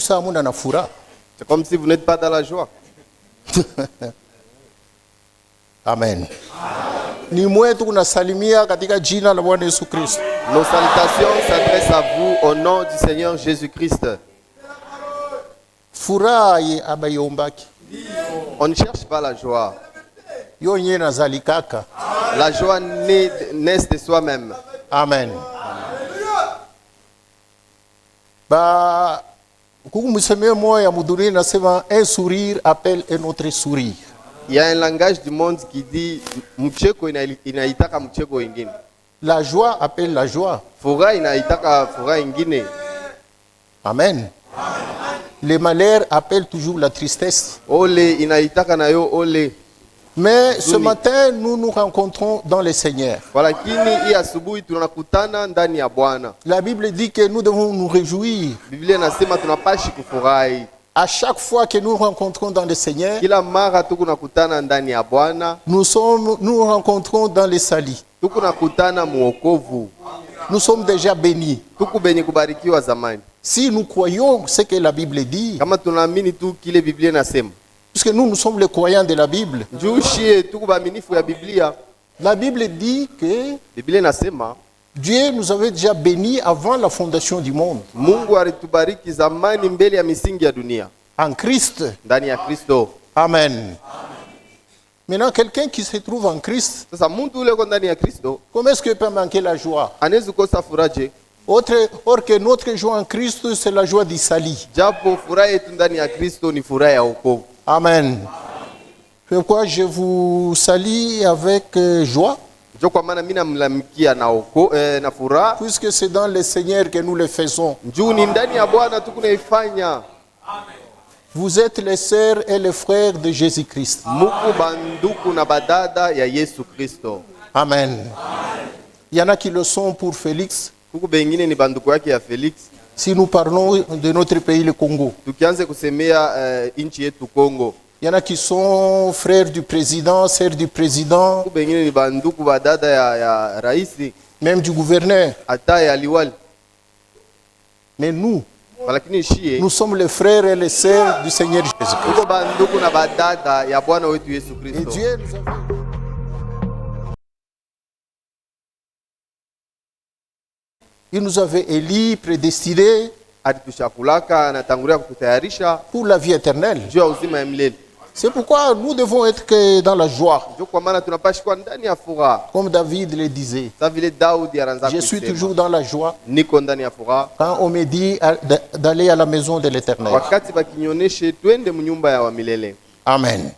C'est comme si vous n'êtes pas dans la joie. Amen. Ni mwetu kunasalimia katika jina la Bwana Yesu Kristo. Nos salutations s'adressent à vous au nom du Seigneur Jésus-Christ. Furaha abayombaki. On ne cherche pas la joie. Yonye nazalikaka. La joie naît de soi-même. Amen. Ba kukumseme moya muduni nasema un sourire appelle un autre sourire. Il y a un langage du monde qui dit mcheko inaitaka mcheko ingine. La joie appelle la joie. Furaha inaitaka furaha ingine. Amen. Le malheur appelle toujours la tristesse. Ole inaitaka nayo ole. Mais ce matin, nous nous rencontrons dans le Seigneur. Walakini hii asubuhi tunakutana ndani ya Bwana. La Bible dit que nous devons nous réjouir. Biblia inasema tunapashi kufurahi. À chaque fois que nous rencontrons dans le Seigneur, Kila mara tukunakutana ndani ya Bwana, nous rencontrons dans le salut. tukunakutana muokovu. Nous sommes déjà bénis. Tuku benye kubarikiwa zamani. Si nous croyons ce que la Bible dit, Kama tunaamini tu kile Biblia inasema. puisque nous sommes les croyants de la Bible, Njushie tuku baaminifu ya Biblia. la Bible dit que Biblia inasema Dieu nous avait déjà bénis avant la fondation du monde. Mungu alitubariki zamani mbele ya misingi ya dunia. En Christ. Ndani ya Kristo. Amen. Maintenant, quelqu'un qui se trouve en Christ, Sasa mtu ule uko ndani ya Kristo, comment est-ce qu'il peut manquer la joie? anaweza kukosa furaje? Or que notre joie en Christ, c'est la joie du salut. Japo furaha yetu ndani ya Kristo ni furaha ya wokovu. Amen. C'est pourquoi je vous salue avec joie. Ndio kwa maana mimi namlamikia na furaha. Puisque c'est dans le Seigneur que nous le faisons. Njoo ni ndani ya Bwana tu kunaifanya. Vous êtes les sœurs et les frères de Jésus-Christ. Muku banduku na badada ya Yesu Kristo. Amen. Il y en a qui le sont pour Félix. Kuku bengine ni banduku yake ya Felix. Si nous parlons de notre pays, le Congo. Tukianze kusemea nchi yetu Kongo. Il y en a qui sont frères du président, sœurs du président. Kuku bengine ni banduku badada ya raisi. Même du gouverneur. Ata ya liwali. Mais nous sommes les frères et les sœurs du Seigneur Jésus-Christ. Et Dieu nous a Il nous avait élus, prédestinés pour la vie éternelle. C'est pourquoi nous devons être que dans la joie. Comme David le disait. Je suis toujours dans la joie. Quand on me dit d'aller à la maison de l'Éternel. Amen.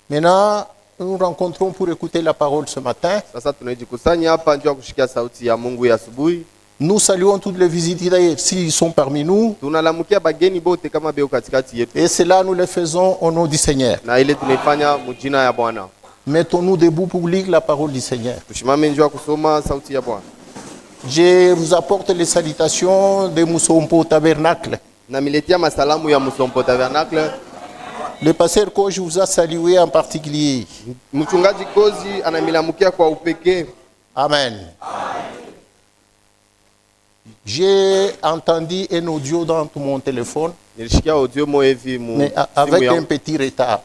Maintenant, nous nous rencontrons pour écouter la parole ce matin. Nous saluons toutes les visiteurs s'ils sont parmi nous. Et cela, nous le faisons au nom du Seigneur. Mettons-nous debout pour lire la parole du Seigneur. Je vous apporte les salutations de Musompo Tabernacle. Le pasteur Koji vous a salué en particulier. Amen. J'ai entendu un audio dans mon téléphone, mais avec un petit retard.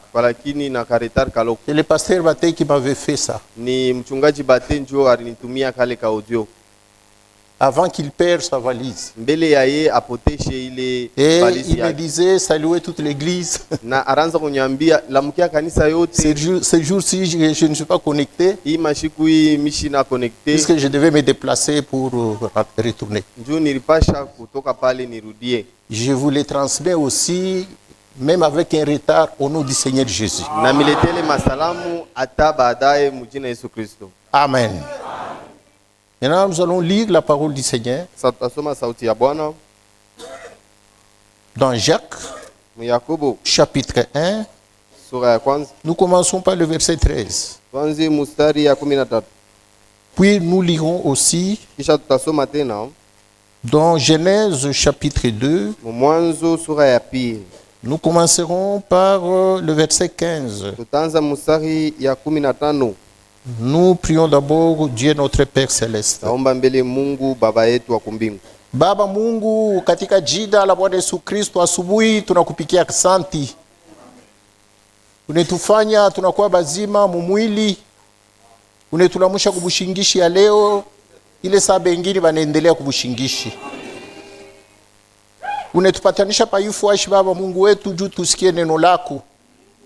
C'est le pasteur Bate qui m'avait fait ça. Avant qu'il perde sa valise. Et il me disait saluer toute l'église. Ce jour-ci, je ne suis pas connecté. Puisque je devais me déplacer pour retourner. Je vous les transmets aussi, même avec un retard, au nom du Seigneur Jésus. Amen. Maintenant, nous allons lire la parole du Seigneur. Dans Jacques, chapitre 1, nous commençons par le verset 13. Puis nous lirons aussi dans Genèse chapitre 2. Nous commencerons par le verset 15. Nous prions d'abord Dieu notre Père céleste. Baba Mungu, katika jina la Bwana Yesu Kristo, asubuhi tunakupikia asante. Unetufanya tunakuwa bazima mumwili. Unetulamusha kubushingishi ya leo, ile saa bengine banaendelea kubushingishi. Unetupatanisha paifu washi Baba Mungu wetu juu tusikie neno lako.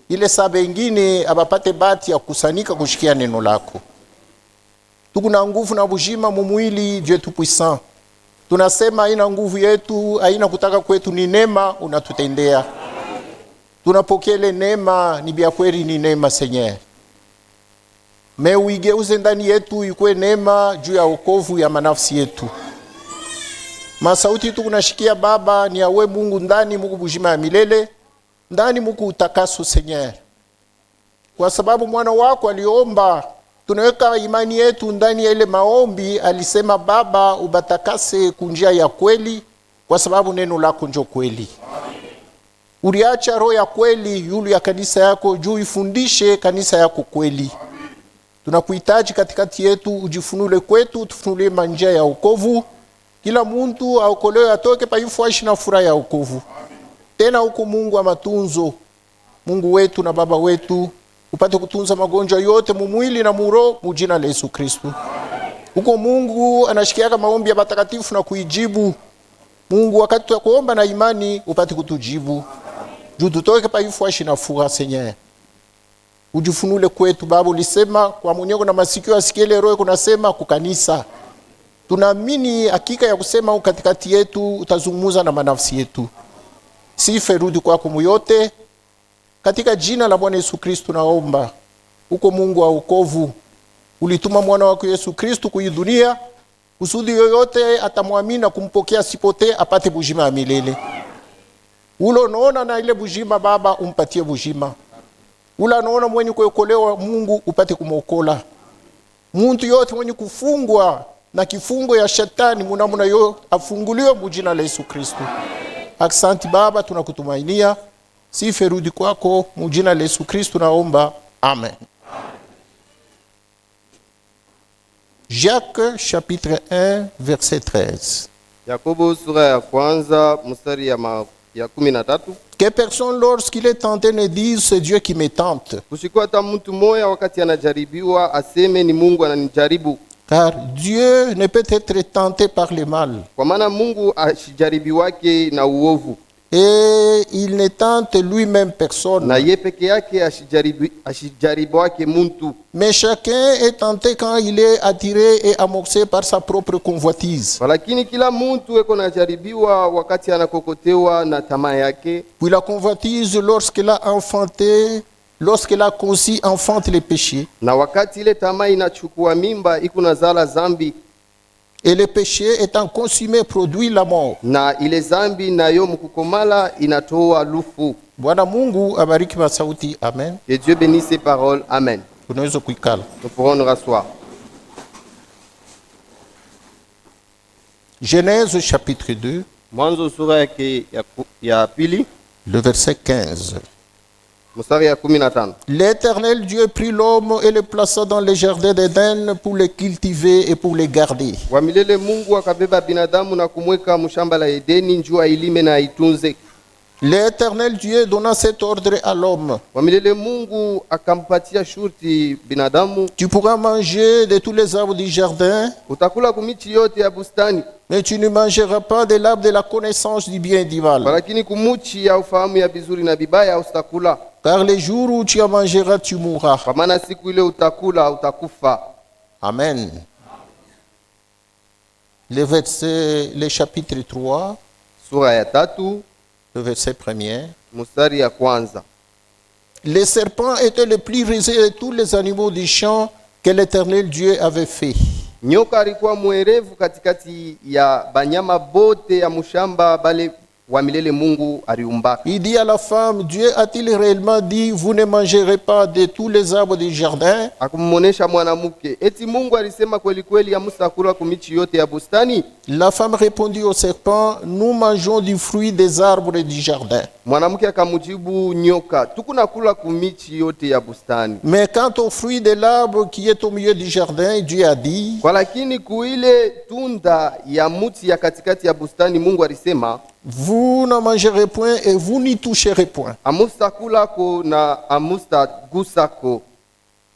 Ile saa bengine abapate bati ya kusanika kushikia neno lako. Tukuna nguvu na bujima mumwili, Dieu tout puissant. Tunasema haina nguvu yetu, haina kutaka kwetu, ni neema unatutendea. Tunapokea ile neema, ni bia kweli, ni neema Seigneur. Uigeuze ndani yetu ikuwe neema juu ya wokovu ya manafsi yetu. Masauti tukunashikia Baba ni yawe Mungu ndani Mungu bujima ya milele, ndani Mungu utakaso Seigneur. Kwa sababu mwana wako aliomba, tunaweka imani yetu ndani ya ile maombi, alisema Baba ubatakase kunjia ya kweli, kwa sababu neno lako njo kweli. Uliacha roho ya kweli yulu ya kanisa yako juu ifundishe kanisa yako kweli. Tunakuhitaji katikati yetu, ujifunule kwetu, tufunule manjia ya wokovu. Kila muntu aokolewe atoke paifuashi na furaha ya wokovu. Tena huko Mungu wa matunzo, Mungu wetu na Baba wetu, upate kutunza magonjwa yote mumwili na muro mujina la Yesu Kristo. Huko Mungu anashikiaka maombi ya batakatifu na kuijibu. Mungu wakati tunakuomba na imani upate kutujibu. Juu tutoke paifuashi na furaha Seigneur. Ujifunule kwetu Baba, ulisema kwa mwenyeko na masikio asikiele roho kunasema kukanisa. Tunaamini hakika ya kusema katikati yetu utazungumza na manafsi yetu. Sifa irudi kwako muyote. Katika jina la Bwana Yesu Kristo naomba. Uko Mungu wa wokovu, ulituma mwana wako Yesu Kristo kui dunia kusudi yoyote atamwamini na kumpokea sipote apate bujima ya milele. Ulo naona na ile bujima Baba umpatie bujima. Ula naona mwenye kuokolewa Mungu upate kumokola. Muntu yote mwenye kufungwa na kifungo ya shetani munamuna yo afunguliwe mujina la Yesu Kristo. Asante Baba, tunakutumainia. Sifa rudi kwako mujina la Yesu Kristo naomba. Amen. Jacques chapitre 1 verset 13. Yakobo sura ya kwanza mstari ya 13. Que personne lorsqu'il est tenté ne dise c'est Dieu qui me tente. Kusikwata mtu moya wakati anajaribiwa aseme ni Mungu ananijaribu. Car Dieu ne peut être tenté par le mal. Kwa maana Mungu ashijaribiwake na uovu. Et il ne tente lui-même personne. Na yeye peke yake ashijaribiwake muntu. Mais chacun est tenté quand il est attiré et amorcé par sa propre convoitise. Lakini kila muntu eko najaribiwa wakati anakokotewa na tamaa yake. Puis la convoitise lorsqu'elle a enfanté, lorsqu'elle a conçu, enfante les péchés. Na wakati ile tamaa inachukua mimba iko nazala zambi. Et le péché étant consumé produit la mort. Na ile zambi nayo mkukomala inatoa lufu. Bwana Mungu abariki masauti. Amen. Et Dieu bénisse ses paroles. Amen. Tunaweza kuikala. Nous pourrons nous rasseoir. Genèse chapitre 2. Mwanzo sura yake ya pili. Le verset 15. L'Éternel Dieu prit l'homme et le plaça dans les jardins d'Éden pour les cultiver et pour les garder. Wamilele Mungu akabeba binadamu na kumweka mshamba la Edeni njua ilime na itunze. L'Éternel Dieu donna cet ordre à l'homme. Wamilele Mungu akampatia shurti binadamu. Tu pourras manger de tous les arbres du jardin. Utakula kumichi yote ya bustani. Mais tu ne mangeras pas de l'arbre de la connaissance du bien et du mal. Lakini kumuchi ya ufahamu ya bizuri na bibaya usitakula. Car les jours où tu en mangeras, tu mourras. Kwa maana siku ile utakula utakufa. Amen. Le chapitre 3. Sura ya 3. Le verset 1er. Mstari ya kwanza. Les serpents étaient les plus rusés de tous les animaux du champ que l'Éternel Dieu avait fait. Nyoka alikuwa mwerevu katikati ya banyama bote ya mshamba bale wa milele Mungu aliumbaka. Il dit à la femme, Dieu a-t-il réellement dit, vous ne mangerez pas de tous les arbres du jardin? Akumwonesha mwanamke, eti Mungu alisema kweli kweli hamtakula kumichi yote ya bustani? La femme répondit au serpent, nous mangeons du fruit des arbres du jardin. Mwanamke akamujibu nyoka, tukunakula kumichi yote ya bustani. Mais quant au fruit de l'arbre qui est au milieu du jardin, Dieu a dit, Kwa lakini kuile tunda ya muti ya katikati ya bustani Mungu alisema, vous n'en mangerez point et vous n'y toucherez point, amustakulako na amustagusako,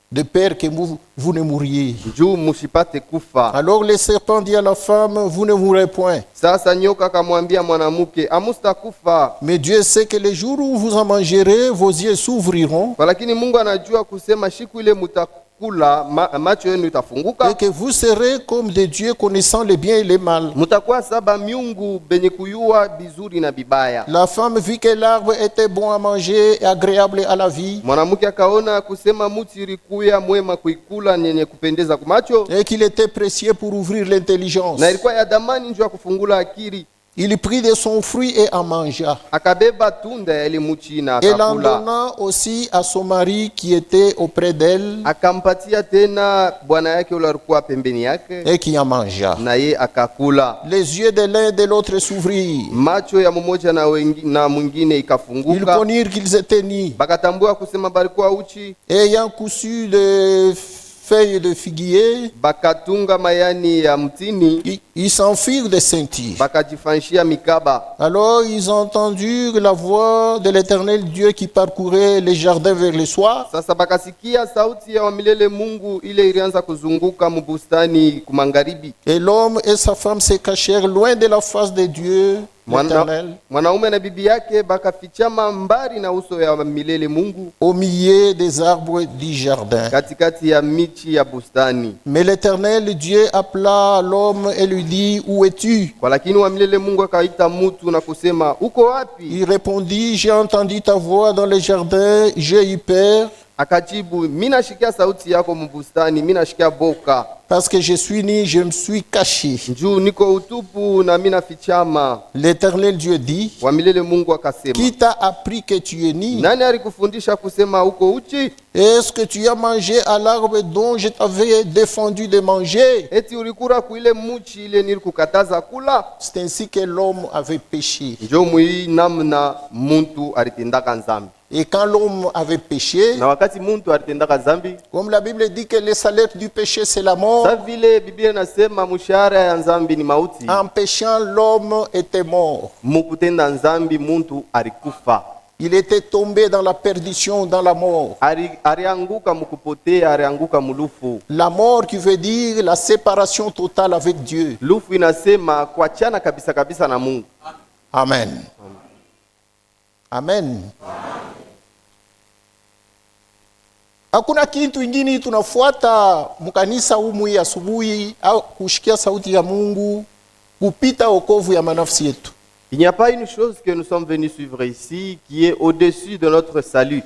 de peur que vous ne mouriez. juu mushipate kufa. Alors le serpent dit à la femme, vous ne mourrez point. Sasa nyoka akamwambia mwanamke, amustakufa. Mais Dieu sait que le jour où vous en mangerez, vos yeux s'ouvriront Kwa lakini Mungu anajua kusema siku ile mutakula macho yenu et itafunguka, que vous serez comme des dieux connaissant le bien et le mal. mutakuwa saba miungu benye kuyua bizuri na bibaya. La femme vit que l'arbre était bon à manger et agréable à la vie, Mwanamke akaona kusema muti ilikuya mwema kuikula nyenye kupendeza kumacho, et qu'il était précieux pour ouvrir l'intelligence. na ilikuwa ya damani njoo ya kufungula akili. Il prit de son fruit et en mangea. Akabeba tunda ya ile muchi na Et l'en akakula, donna aussi à son mari qui était auprès d'elle akampatia tena bwana yake ule alikuwa pembeni yake, et qui en mangea. na ye akakula. Les yeux de l'un et de l'autre s'ouvrirent. Macho ya mmoja na mwingine Ils ikafunguka, connurent qu'ils étaient nus. bakatambua kusema balikuwa uchi, Ayant cousu de feuilles de figuier, bakatunga mayani ya mtini, ils s'enfuirent des ceintures. bakajifanshia mikaba. Alors ils entendirent la voix de l'Éternel Dieu qui parcourait les jardins vers le soir. Sasa bakasikia sauti ya wamilele Mungu ile ilianza kuzunguka mubustani kumangaribi. Et l'homme et sa femme se cachèrent loin de la face de Dieu, l'Éternel, Mwanaume na bibi yake bakafichama mbali na uso ya milele Mungu au milieu des arbres du jardin. katikati ya michi ya bustani. Mais l'Éternel Dieu appela l'homme et lui dit, où es-tu? Kwa lakini wa milele Mungu akaita mutu na kusema, uko wapi? Il répondit, j'ai entendu ta voix dans le jardin, j'ai eu peur, Akajibu, mimi nashikia sauti yako mbustani, mimi nashikia boka. parce que je suis nu, je me suis caché. Njuu niko utupu na mimi nafichama. L'Éternel Dieu dit, Wa milele Mungu akasema, qui t'a appris que tu es nu? nani alikufundisha kusema uko uchi? Est-ce que tu as mangé à l'arbre dont je t'avais défendu de manger? Eti ulikula kuile muchi ile nilikukataza kula? C'est ainsi que l'homme avait péché. Njoo mwi namna muntu alitendaka nzambi. Et quand l'homme avait péché, Na wakati muntu alitendaka zambi, comme la Bible dit que le salaire du péché c'est la mort, sa vile Biblia inasema mshahara ya nzambi ni mauti. en péchant l'homme était mort. Mukutenda nzambi muntu alikufa. Il était tombé dans la perdition, dans la mort. Alianguka mukupotea, alianguka mulufu. La mort qui veut dire la séparation totale avec Dieu. Lufu inasema kuachana kabisa kabisa na Mungu. Amen. Amen. Hakuna kitu ingine tunafuata mkanisa humu hii asubuhi au kushikia sauti ya Mungu kupita wokovu ya manafsi yetu. Il n'y a pas une chose que nous sommes venus suivre ici qui est au-dessus de notre salut.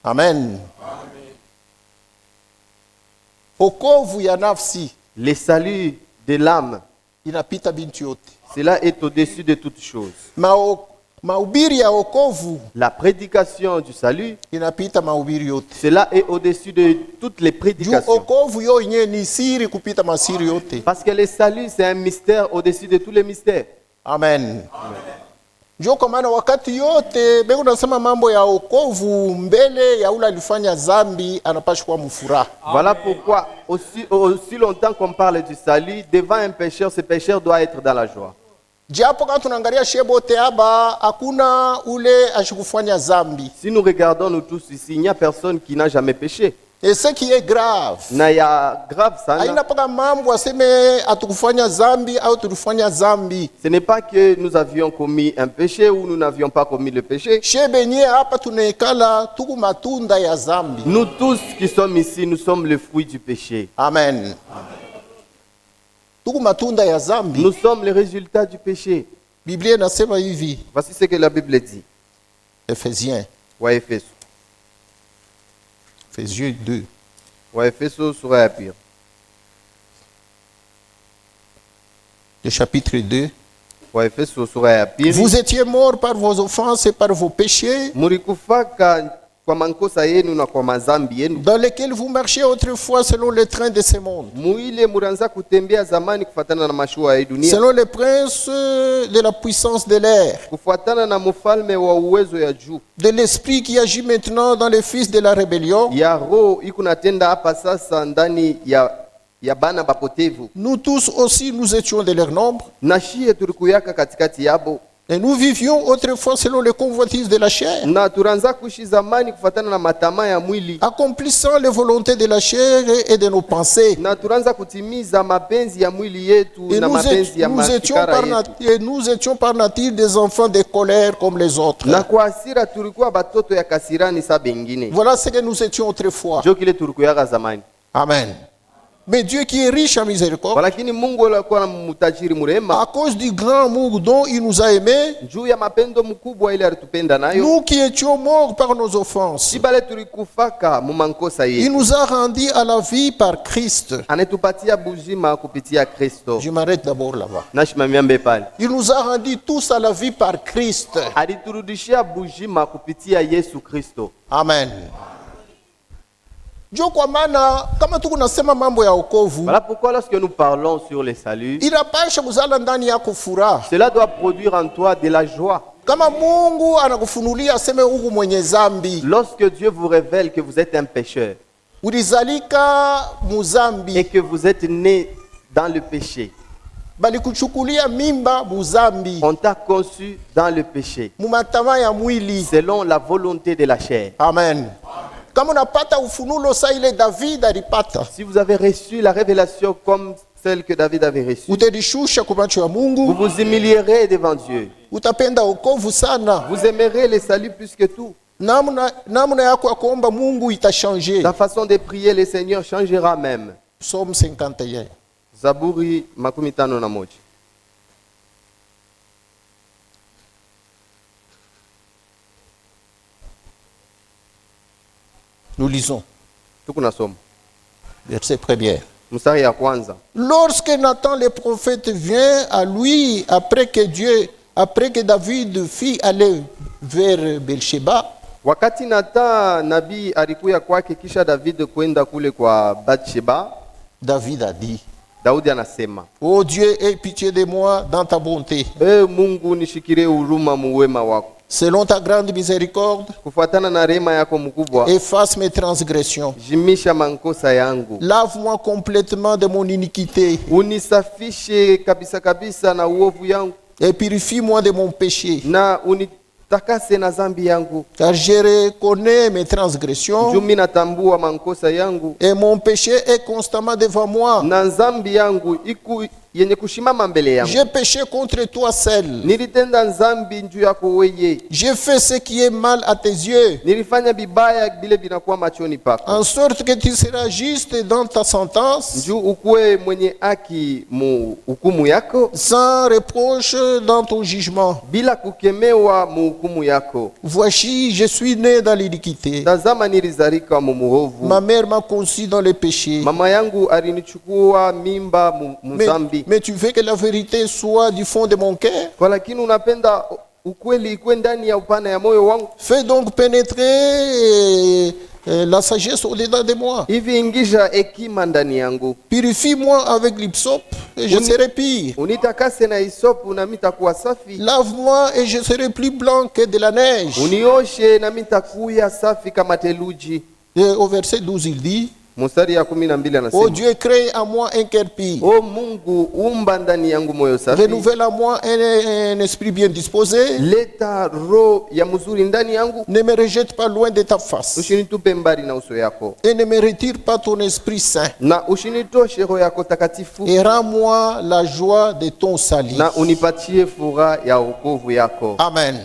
Amen. Wokovu ya nafsi Le salut de l'âme, inapita bintu yote. cela est au-dessus de toutes choses. Mahubiri ya wokovu La prédication du salut, inapita mahubiri yote. cela est au-dessus de toutes les Juu prédications. wokovu yo yenyewe ni siri kupita masiri yote. Parce que le salut, c'est un mystère au-dessus de tous les mystères. Amen. Ndio kwa maana wakati yote bego nasema mambo ya wokovu mbele ya ule alifanya zambi anapaswa kuwa mfuraha. Voilà pourquoi, aussi longtemps qu'on parle du salut, devant un pécheur, ce pécheur doit être dans la joie. Japo kama tunaangalia shebote haba hakuna ule ashikufanya zambi. Si nous regardons nous tous ici, il n'y a personne qui n'a jamais péché. Et ce qui est grave, Na ya grave haina sana, paka mambo aseme atukufanya zambi au tulifanya zambi. ce n'est pas que nous avions commis un péché ou nous n'avions pas commis le péché. Shebenye hapa tunaikala tuku matunda ya zambi. Nous tous qui sommes ici, nous sommes le fruit du péché. Amen. Tuku matunda ya zambi. Nous sommes le résultat du péché. Biblia inasema hivi, Voici ce que la Bible dit. Ephésiens, Wa Efeso. Ephésiens 2. Wa Efeso sura ya pili. Le chapitre 2, Waefeso sura ya pili. Vous étiez morts par vos offenses et par vos péchés, Mulikufaka kwa makosa yenu na kwa mazambi yenu, dans lesquels vous marchiez autrefois selon le train de ce monde, muile muranza kutembea zamani kufuatana na mashua ya dunia, selon les princes de la puissance de l'air, kufuatana na mfalme wa uwezo ya juu de l'esprit qui agit maintenant dans les fils de la rébellion. ya roho iko natenda hapa sasa ndani ya bana bapotevu. Nous tous aussi, nous étions de leur nombre, Na shie tulikuyaka katikati yabo, et nous vivions autrefois selon les convoitises de la chair, na turanza kuishi zamani kufuatana na matamaa ya mwili, accomplissant les volontés de la chair et de nos pensées. na turanza kutimiza mapenzi ya mwili yetu Et na mapenzi ya mafikara yetu. nous étions par nature des enfants de colère comme les autres. Na kwa hasira tulikuwa batoto ya kasirani sa bengine. Voilà ce que nous étions autrefois. Jo kile tulikuyaka zamani. Amen. Mais Dieu qui est riche en miséricorde, Walakini Mungu alikuwa mtajiri mrema, à cause du grand amour dont il nous a aimés, juu ya mapendo mkubwa ile alitupenda nayo, nous qui étions morts par nos offenses, sibale tulikufaka mu mankosa il yetu, nous a rendus à la vie par Christ. anetupatia buzima kupitia Kristo. Je m'arrête d'abord là-bas. Nashimamia mbe pale, Il nous a rendus tous à la vie par Christ. aliturudishia buzima kupitia Yesu Kristo. Amen. Ndio kwa maana kama tuko nasema mambo ya wokovu, Voilà pourquoi lorsque nous parlons sur le salut, inapasha kuzala ndani yako furaha. cela doit produire en toi de la joie. Kama Mungu anakufunulia aseme huku mwenye zambi, Lorsque Dieu vous révèle que vous êtes un pécheur ulizalika et muzambi, que vous êtes né dans le péché, balikuchukulia mimba muzambi, on t'a conçu dans le péché, mumatama ya mwili. selon la volonté de la chair. Amen. Kama unapata ufunulo sa ile David alipata, Si vous avez reçu la révélation comme celle que David avait reçue, utajishusha kwa macho ya vous Mungu, vous humilierez devant Dieu. utapenda wokovu sana. Vous aimerez le salut plus que tout. Namna yako ya kuomba Mungu itashange. La façon de prier le Seigneur changera même. Psalm 51. Zaburi 51. Nous lisons, Tuko nasoma. verset 1er. Mstari ya kwanza. Lorsque Nathan le prophète vient à lui après que David fit aller vers Beersheba, Wakati Nathan nabii alikuya kwake kisha David kwenda kule kwa Bathsheba, David a dit, Daudi anasema, ô Dieu, aie pitié de moi dans ta bonté, Mungu nishikirie huruma muwema wako. selon ta grande miséricorde, Kufuatana na rehema yako mkubwa, efface mes transgressions. jimisha mankosa yangu. Lave-moi complètement de mon iniquité Unisafishe kabisa kabisa na uovu yangu, et purifie-moi de mon péché, na unitakase na zambi yangu. car je reconnais mes transgressions Juu mimi natambua mankosa yangu, et mon péché est constamment devant moi. na zambi yangu iku yenye kushimama mbele yangu. J'ai péché contre toi seul. Nilitenda nzambi njuu yako weye, J'ai fait ce qui est mal à tes yeux, nilifanya bibaya bile binakuwa machoni pako, en sorte que tu seras juste dans ta sentence, njuu ukuwe mwenye haki mu hukumu yako, sans reproche dans ton jugement. bila kukemewa mu hukumu yako. Voici, je suis né dans l'iniquité. Tazama nilizalika mu muovu, Ma mère m'a conçu dans le péché. mama yangu alinichukua mimba mu zambi. Mais tu veux que la vérité soit du fond de mon cœur? Kwa lakini unapenda ukweli ikuwe ndani ya upana ya moyo wangu. Fais donc pénétrer la sagesse au-dedans de moi. Hivi ingisha hekima ndani yangu, Purifie-moi avec l'hysope et je serai pire. unitakase na hisopu na mitakuwa safi, Lave-moi et je serai plus blanc que de la neige. unioshe na mitakuya safi kama theluji. Et au verset 12, il dit, Mstari ya 12 ô anasema, Dieu, crée en moi un cœur pur. O Mungu, umba ndani yangu moyo safi, Renouvelle en moi un esprit bien disposé. leta roho ya mzuri ndani yangu, Ne me rejette pas loin de ta face. ushinitupe mbali na uso yako, Et ne me retire pas ton esprit saint. na ushinitoshe roho yako takatifu, Et rends-moi la joie de ton salut. na unipatie furaha ya wokovu yako, Amen.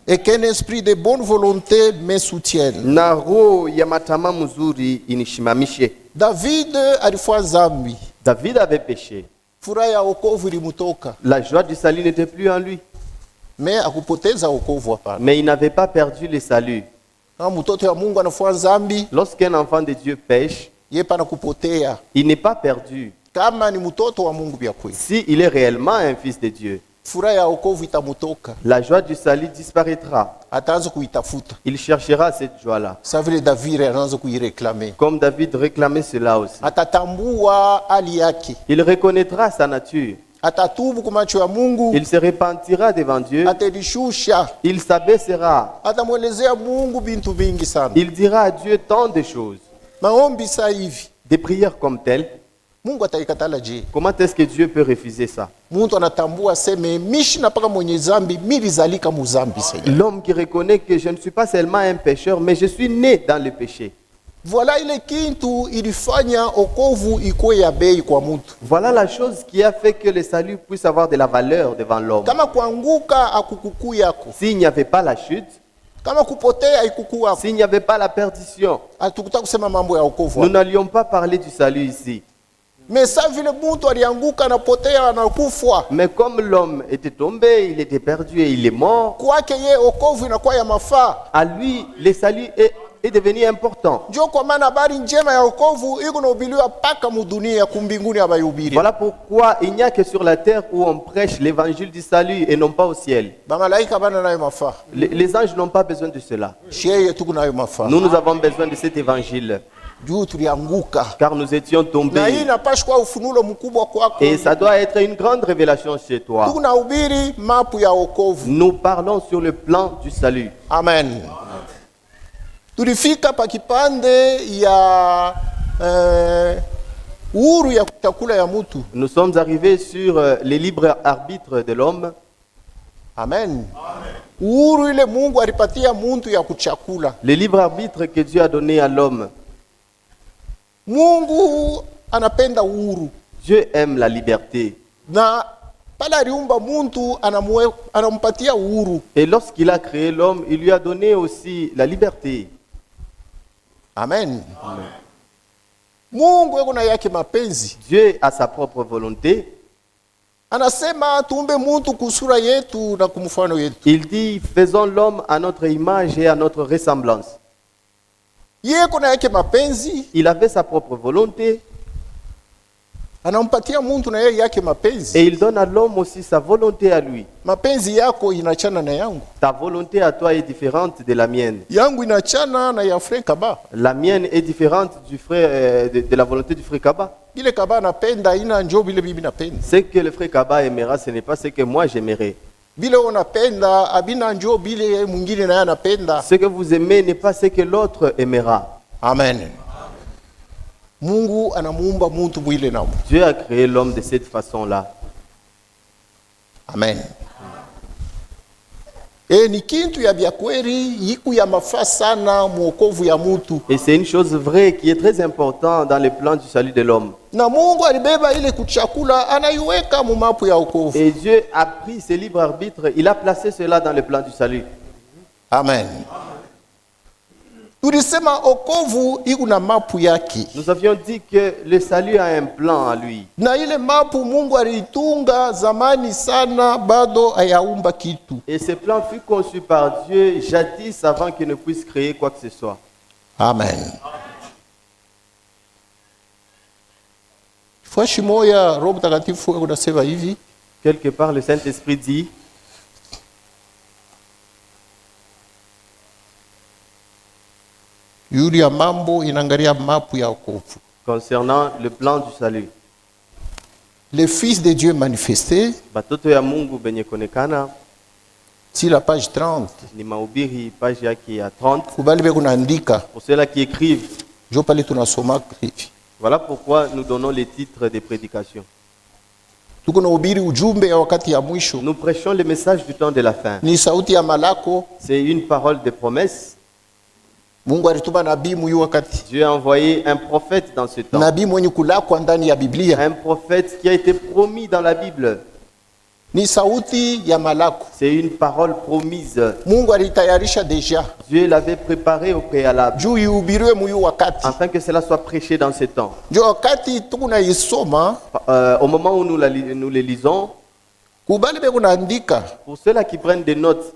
Et qu'un esprit de bonne volonté me soutienne. na roho ya matamaa mzuri inishimamishe. David alifanya dhambi. David avait péché. Furaha ya wokovu ilimutoka, La joie du salut n'était plus en lui, mais akupoteza wokovu hapana. mais il n'avait pas perdu le salut. Kama mtoto ya Mungu anafanya dhambi, Lorsqu'un enfant de Dieu pêche, yeye pana kupotea. il n'est pas perdu Kama ni mtoto wa Mungu vya kweli. si il est réellement un fils de Dieu. furaha ya wokovu itamutoka, La joie du salut disparaîtra. ataanza kuitafuta. Il cherchera cette joie-là. Sa vile David anaanza kuireklame, Comme David réclamait cela aussi. atatambua hali yake, Il reconnaîtra sa nature. atatubu kwa macho ya Mungu, Il se repentira devant Dieu. atajishusha, Il s'abaissera. atamwelezea Mungu bintu vingi sana. Il dira à Dieu tant de choses. Maombi saa hivi Des prières comme telles. Mungu ataikatala je? Comment est-ce que Dieu peut refuser ça? Mtu anatambua seme mishi na paka mwenye zambi milizalika muzambi sasa. L'homme qui reconnaît que je ne suis pas seulement un pécheur, mais je suis né dans le péché. Voilà ile kintu ilifanya okovu ikuwe ya bei kwa mtu. Voilà la chose qui a fait que le salut puisse avoir de la valeur devant l'homme. Kama kuanguka akukuku yako, S'il n'y avait pas la chute, kama kupotea ikuku yako, s'il n'y avait pas la perdition, hatukuta kusema mambo ya okovu. nous n'allions pas parler du salut ici. Mais sa vile mtu alianguka anapotea anakufa, Mais comme l'homme était tombé, il était perdu et il est mort, kwake ye okovu inakuwa ya mafaa. à lui, le salut est devenu important. Ndio kwa maana habari njema ya okovu iko nahubiriwa paka mudunia kumbinguni abayubiri. Voilà pourquoi il n'y a que sur la terre où on prêche l'évangile du salut et non pas au ciel. Bamalaika bana nayo mafaa. Les anges n'ont pas besoin de cela. Sheye tuko nayo mafaa. Nous avons besoin de cet évangile, Juu tulianguka. car nous étions Na hii tombés. inapashwa ufunulo mkubwa kwako. Et ça doit être une grande révélation chez toi. Tuko nahubiri mapu ya okovu. Nous parlons sur le plan du salut. Amen. Tulifika pa kipande ya uhuru ya chakula ya mtu. Nous sommes arrivés sur les libres arbitres de l'homme. Amen. Uhuru ile Mungu alipatia muntu ya kuchakula. Les libres arbitres que Dieu a donné à l'homme. Mungu anapenda uhuru. Dieu aime la liberté. Na pale aliumba muntu anampatia uhuru. Et lorsqu'il a créé l'homme, il lui a donné aussi la liberté. Amen. Mungu yuko na yake mapenzi. Dieu a sa propre volonté. Anasema tuumbe muntu kusura yetu na kumfano yetu. Il dit, faisons l'homme à notre image et à notre ressemblance. Yeye kuna yake mapenzi, Il avait sa propre volonté anampatia muntu na yeye yake mapenzi. et il donne à l'homme aussi sa volonté à lui. Mapenzi yako inachana na yangu. Ta volonté à toi est différente de la mienne. Yangu inachana na ya frère Kaba. La mienne est différente du frère, de la volonté du frère Kaba. Ile Kaba anapenda ina njoo bile bibi napenda. Ce que le frère Kaba aimera, ce n'est pas ce que moi j'aimerais. Bile unapenda abina njoo bile mwingine naye anapenda. Ce que vous aimez n'est pas ce que l'autre aimera. Amen. Mungu anamuumba muntu mwile namo. Dieu a créé l'homme de cette façon-là. Amen. Ni kintu ya byakweri yiku ya mafaa sana mwokovu ya mutu. Et c'est une chose vraie qui est très importante dans le plan du salut de l'homme. Na Mungu alibeba ile kuchakula anaiweka mu mapu ya wokovu. Et Dieu a pris ce libre arbitre, il a placé cela dans le plan du salut. Amen. Tulisema okovu iko na mapu yake. Nous avions dit que le salut a un plan à lui. Na ile mapu Mungu alitunga zamani sana bado ayaumba kitu. Et ce plan fut conçu par Dieu jadis avant qu'il ne puisse créer quoi que ce soit. Amen. Fashi moya Roho Mtakatifu unasema hivi. Quelque part le Saint-Esprit dit, Yuri ya mambo inaangalia mapu ya wokovu. concernant le plan du salut. Le Fils de Dieu manifesté, Batoto ya Mungu benye konekana sur la page 30, ni mahubiri page yake ya 30. kubali be kunaandika, Pour ceux-là qui écrivent, jo pale tunasoma hivi. voilà pourquoi nous donnons les titres des prédications. Tuko na ubiri ujumbe ya wakati ya mwisho. Nous prêchons le message du temps de la fin. Ni sauti ya malako. C'est une parole de promesse. Mungu alituma nabii muyu wakati. Dieu a envoyé un prophète dans ce temps. Nabii mwenye kulakwa ndani ya Biblia. Un prophète qui a été promis dans la Bible. Ni sauti ya malako. C'est une parole promise. Mungu alitayarisha deja. Dieu l'avait préparé au préalable, Juu ihubiriwe muyu wakati. afin que cela soit prêché dans ce temps. Jo wakati tukuna isoma, Au moment où nous les lisons, kubali be kunaandika. pour ceux-là qui prennent des notes,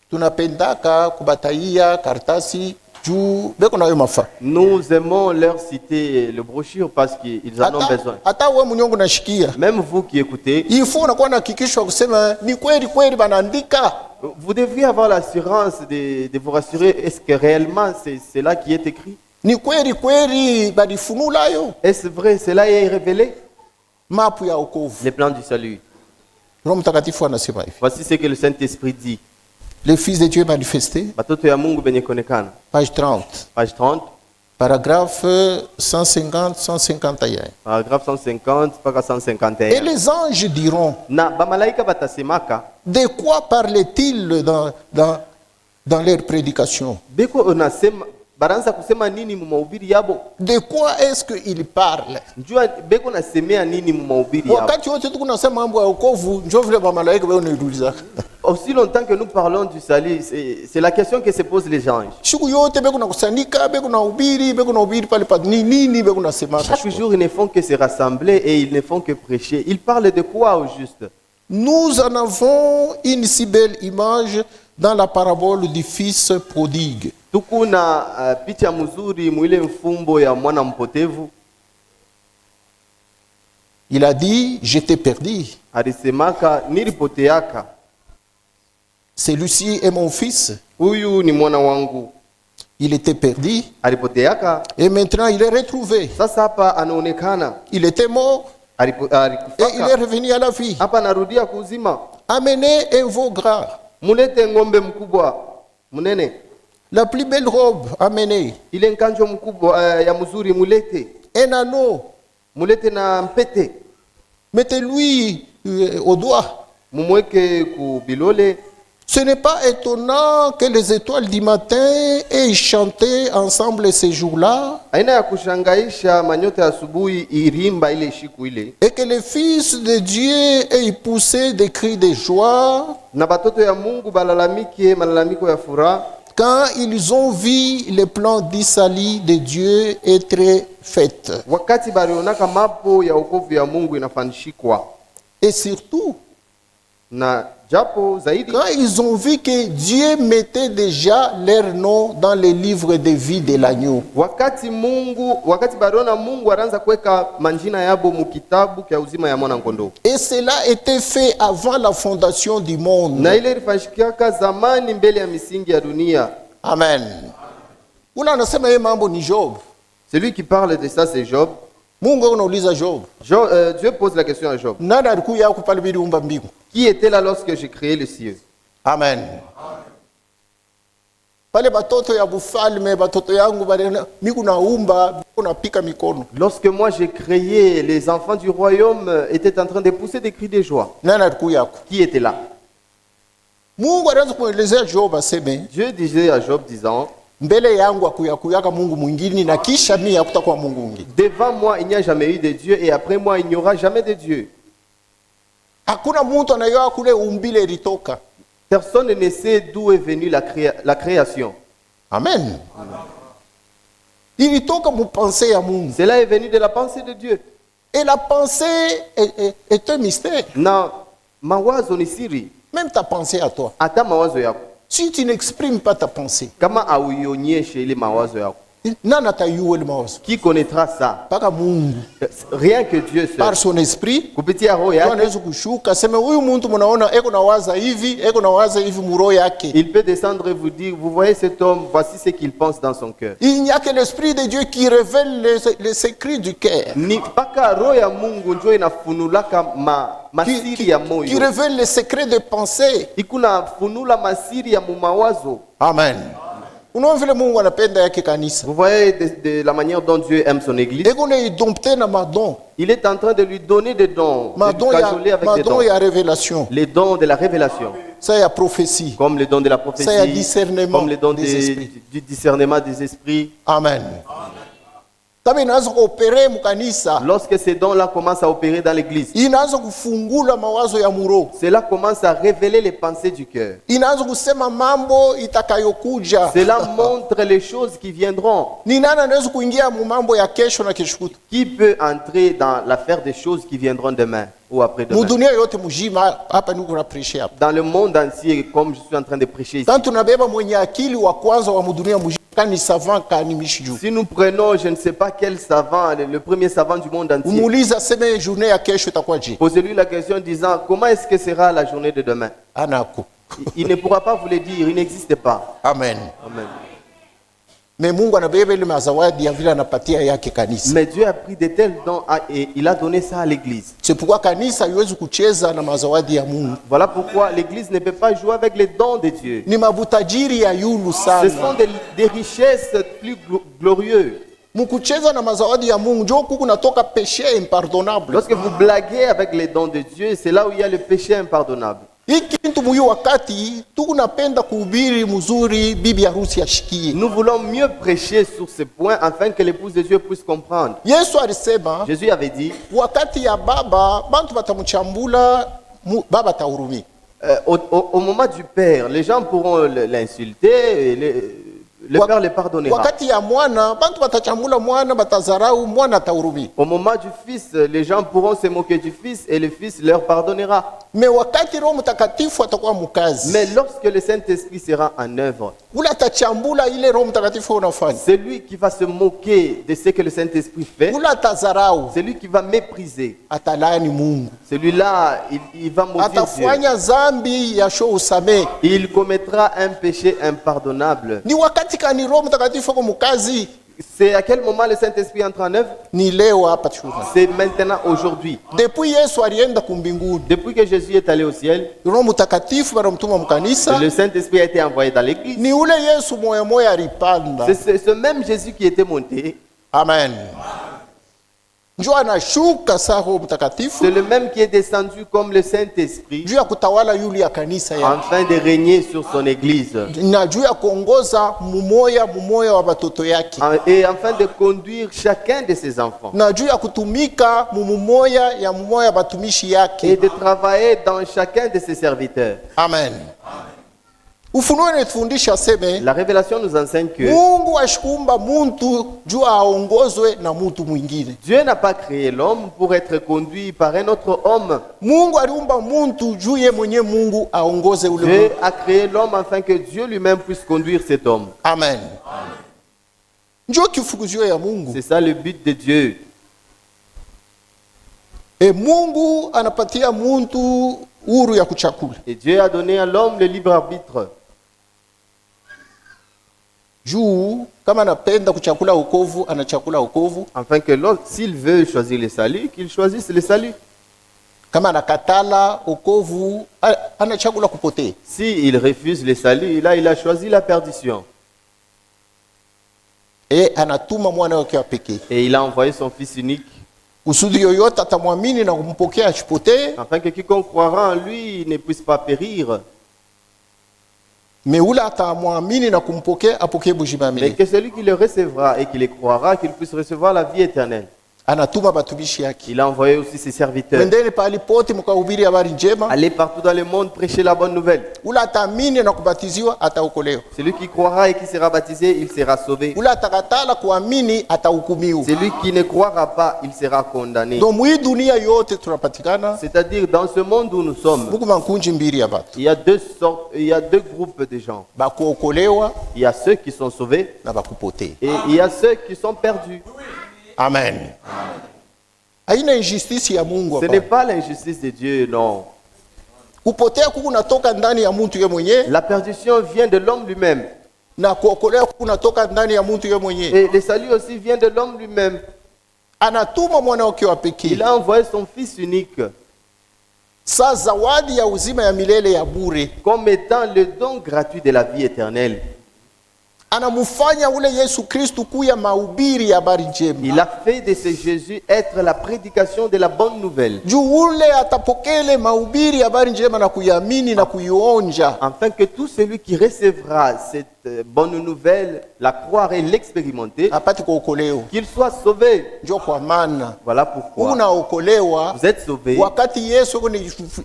Tunapendaka kubataia kartasi juu beko nayo mafa. Nous aimons leur citer le brochure parce qu'ils en ont besoin. Hata wewe mnyongo nashikia. Même vous qui écoutez, Il faut unakuwa na hakikisho kusema ni kweli kweli banaandika. vous devriez avoir l'assurance de vous rassurer, est-ce que réellement c'est là qui est écrit? Ni kweli kweli balifunula yo. Est-ce vrai, cela est révélé? Mapu ya wokovu. Les plans du salut. Roho Mtakatifu anasema hivi. Voici ce que le Saint-Esprit dit. Le Fils de Dieu est manifesté, Batoto ya Mungu benye konekana. page 30, Page 30, paragraphe 150-151. paragraphe 150 mpaka Et 151. les anges diront, Na bamalaika batasemaka, de quoi parlaient-ils dans leur prédication? beko onasema baranza kusema nini mu mahubiri yabo? De quoi est-ce qu'ils parlent? Njua beko nasemea nini mu mahubiri yabo? Wakati wote tuko nasema mambo ya wokovu, njoo vile bamalaika wao niuliza. Aussi longtemps que nous parlons du salut, c'est la question que se posent les anges. Siku yote beko nakusanyika, beko nahubiri pale pa nini beko nasema. Chaque jour, ils ne font que se rassembler et ils ne font que prêcher. Ils parlent de quoi au juste? Nous en avons une si belle image dans la parabole du fils prodigue. Tuko na picha mzuri mwile mfumbo ya mwana mpotevu. Il a dit, je t'ai perdu. Alisemaka nilipoteaka. Celui-ci est mon fils. Huyu ni mwana wangu. Il était perdu. Alipoteaka. Et maintenant, il est retrouvé. Sasa hapa anaonekana. Il était mort. Et il est Alikufaka. revenu à la vie. Hapa anarudia kuzima. Amenez un veau gras. Mulete ngombe mkubwa. Munene. La plus belle robe, amenez. Ile nkanjo mkubwa ya mzuri mulete. Un anneau. Mulete na mpete. Mettez-lui au doigt. Mumweke ku bilole. Ce n'est pas étonnant que les étoiles du matin aient chanté ensemble ces jours-là Aina ya kushangaisha manyota ya asubuhi irimba ile shiku ile. et que les fils de Dieu aient poussé des cris de joie Na batoto ya Mungu balalamike malalamiko ya furaha quand ils ont vu les plans du salut de Dieu être faits. wakati balionaka mapo ya wokovu ya Mungu inafanishikwa. Et surtout, Na japo zaidi quand ils ont vu que Dieu mettait déjà leur nom dans les livres de vie de l'agneau. wakati baliona Mungu anaanza kuweka manjina yabo mukitabu kya uzima ya mwana ngondoo. Et cela était fait avant la fondation du monde. Na ile ilifanyika zamani mbele ya misingi ya dunia. Amen. Ula anasema yeye mambo ni Job. Celui qui parle de ça c'est Job. Mungu anauliza Job. Dieu pose la question à Job. Nani alikuja kupale biliumba mbingu? Qui était là lorsque j'ai créé les cieux? Amen. Pale batoto ya bufalme, batoto yangu bale miku naumba, napika mikono. Lorsque moi j'ai créé, les enfants du royaume étaient en train de pousser des cris de joie. Nani alikuja yako? Qui était là? Mungu anaanza kuelezea Job aseme, Dieu disait à Job disant, mbele yangu akuyakuyaka Mungu mwingine na kisha mimi hakutakuwa Mungu mwingine. devant moi il n'y a jamais eu de Dieu et après moi il n'y aura jamais de Dieu. Hakuna mtu anayua kule umbile litoka. Personne ne sait d'où est venue la création. Amen. Ilitoka mupensée ya Mungu. Cela est venu de la pensée de Dieu. Et la pensée est un mystère. Na mawazo ni siri. Même ta pensée à toi. Hata mawazo yako. Si tu n'exprimes pas ta pensée, Kama auionyeshe ile mawazo yako. nani atayua ile mawazo? Qui connaîtra ça? Paka Mungu. Rien que Dieu Par seul. son esprit, Kupitia roho ndio yake, anaweza kushuka sema huyu mtu mnaona eko na waza hivi muro yake. il peut descendre et vous dire, vous voyez cet homme, voici ce qu'il pense dans son cœur. Il n'y a que l'esprit de Dieu qui révèle les secrets du cœur. Ni mpaka roho ya Mungu njo inafunulaka masiri ya Qui moyo. révèle les secrets de pensée. Ikuna funula masiri ya mumawazo. Amen. Unaona vile Mungu anapenda yake kanisa. Vous voyez de la manière dont Dieu aime son église. Eko na idompte na madon. Il est en train de lui donner des dons, de Madon lui cajoler avec des dons. ya révélation. Les dons de la révélation, Ça y a prophétie. comme les dons de la Ça, il y a prophétie, discernement comme les dons des esprits. du discernement des esprits. Amen. Kama inaanza kuopere mkanisa, Lorsque ces dons-là commencent à opérer dans l'église, inaanza kufungula mawazo ya muro. cela commence à révéler les pensées du cœur. Inaanza kusema mambo itakayokuja. Cela montre les choses qui viendront. Ni nani anaweza kuingia mu mambo ya kesho na kesho kutwa? Qui peut entrer dans l'affaire des choses qui viendront demain ou après-demain? Mudunia yote mujima hapa niko na prêcher hapa. Dans le monde entier, comme je suis en train de prêcher ici, Quand tunabeba mwenye akili wa kwanza wa mudunia mujima kani savant kani mishiju. Si nous prenons, je ne sais pas quel savant, le premier savant du monde entier, Umuuliza seme journée ya kesho itakuwaje? posez-lui la question disant comment est-ce que sera la journée de demain. Anako. Il ne pourra pas vous le dire, il n'existe pas. Amen. Amen. Mais Mungu anabeba ile mazawadi ya vile anapatia yake kanisa. Mais Dieu a pris de tels dons et il a donné ça à l'église. C'est pourquoi kanisa haiwezi kucheza na mazawadi ya Mungu. Voilà pourquoi l'église ne peut pas jouer avec les dons de Dieu. Ni mabutajiri ya yulu Ce sana. sont des richesses plus glorieuses. Mukucheza na mazawadi ya Mungu njo kuku natoka péché impardonnable. Lorsque vous blaguez avec les dons de Dieu, c'est là où il y a le péché impardonnable. Hiki kintu muyu wakati tukunapenda kuhubiri mzuri bibi harusi ashikie. Nous voulons mieux prêcher sur ce point afin que l'épouse de Dieu puisse comprendre. Yesu alisema Jésus avait dit, wakati ya baba bantu batamuchambula baba tahurumi. au moment du Père, les gens pourront l'insulter, et le Père le pardonnera. Wakati ya mwana bantu batachambula mwana batazarau mwana tahurumi. Au moment du Fils, les gens pourront se moquer du Fils et le Fils leur pardonnera. Me wakati Roho Mtakatifu atakuwa mukazi. Mais lorsque le Saint-Esprit sera en œuvre, Ula atachambula ile Roho Mtakatifu unafanya. c'est lui qui va se moquer de ce que le Saint-Esprit fait. Ula atazarau C'est lui qui va mépriser. atalani Mungu. Celui-là, il va maudire Dieu. Atafanya zambi ya sho usame. Il commettra un péché impardonnable. Ni wakati kani Roho Mtakatifu kwa mukazi C'est à quel moment le Saint-Esprit entre en œuvre? ni leo hapa chuna. C'est maintenant, aujourd'hui. Depuis Yesu alienda kumbinguni. Depuis que Jésus est allé au ciel, Roho Mtakatifu baramtuma mkanisa. le Saint-Esprit a été envoyé dans l'église. Ni ule Yesu moya moya alipanda. C'est ce même Jésus qui était monté. Amen. Njo anashuka sa Roho Mtakatifu C'est le même qui est descendu comme le Saint-Esprit juu ya kutawala yule ya kanisa ya. afin de régner sur son église Na juu ya kuongoza mumoya wa batoto yake. et afin de conduire chacun de ses enfants Na juu ya kutumika mumoya batumishi et yake. de travailler dans chacun de ses serviteurs. Amen. Ufunuo inatufundisha seme La révélation nous enseigne que Mungu ashikuumba muntu juu aongozwe na mtu mwingine. Dieu n'a pas créé l'homme pour être conduit par un autre homme. Mungu aliumba muntu juu ye mwenye Mungu aongoze ule Dieu muntu. a créé l'homme afin que Dieu lui-même puisse conduire cet homme. Amen. Njo kifukuzio ya Mungu. C'est ça le but de Dieu. Mungu anapatia muntu huru ya kuchakula. Et Dieu a donné à l'homme le libre arbitre. Juu kama anapenda kuchakula wokovu anachakula wokovu. Afin que l'homme, s'il veut choisir le salut, qu'il choisisse le salut. Kama anakatala wokovu anachakula kupotea. Si il refuse le salut, là il a choisi la perdition. Anatuma mwana wake wa pekee. Et il a envoyé son fils unique. Kusudi yoyote atamwamini na kumpokea asipotee. Afin que quiconque croira en lui ne puisse pas périr. Mais ula atamwamini na kumpokea apokee bujima Mais milele. que celui qui le recevra et qui le croira, qu'il puisse recevoir la vie éternelle. Anatuma batumishi yake. Il a envoyé aussi ses serviteurs. Mwendeni pahali pote mkahubiri habari njema. Allez partout dans le monde prêcher la bonne nouvelle. Ula ataamini na kubatiziwa ataokolewa. Celui qui croira et qui sera baptisé, il sera sauvé. Ula atakatala kuamini atahukumiwa. Celui qui ne croira pas, il sera condamné. Ndio mwi dunia yote tunapatikana. C'est-à-dire dans ce monde où nous sommes, Muku makunji mbili ya batu. il y a deux sortes, il y a deux groupes de gens. Bakuokolewa Il y a ceux qui sont sauvés na bakupotea. et il y a ceux qui sont perdus. Amen. Haina injustice ya Mungu Ce hapa. n'est pas l'injustice de Dieu, non. Kupotea kuku natoka ndani ya mtu ye mwenyewe La perdition vient de l'homme lui-même. na kuokolewa kuku natoka ndani ya mtu ye mwenyewe. Et le salut aussi vient de l'homme lui-même. Anatuma mwana wake wa pekee. Il a envoyé son fils unique Sa zawadi ya uzima ya milele ya bure. comme étant le don gratuit de la vie éternelle. Anamufanya ule Yesu Kristu kuya mahubiri ya habari njema. Il a fait de ce Jésus être la prédication de la bonne nouvelle. Juu ule atapokele mahubiri ya habari njema na kuiamini na kuionja. Afin que tout celui qui recevra cette bonne nouvelle, la croire et l'expérimenter, Apati kuokolewa. qu'il soit sauvé. Njo kwa maana Voilà pourquoi unaokolewa vous êtes sauvés wakati Yesu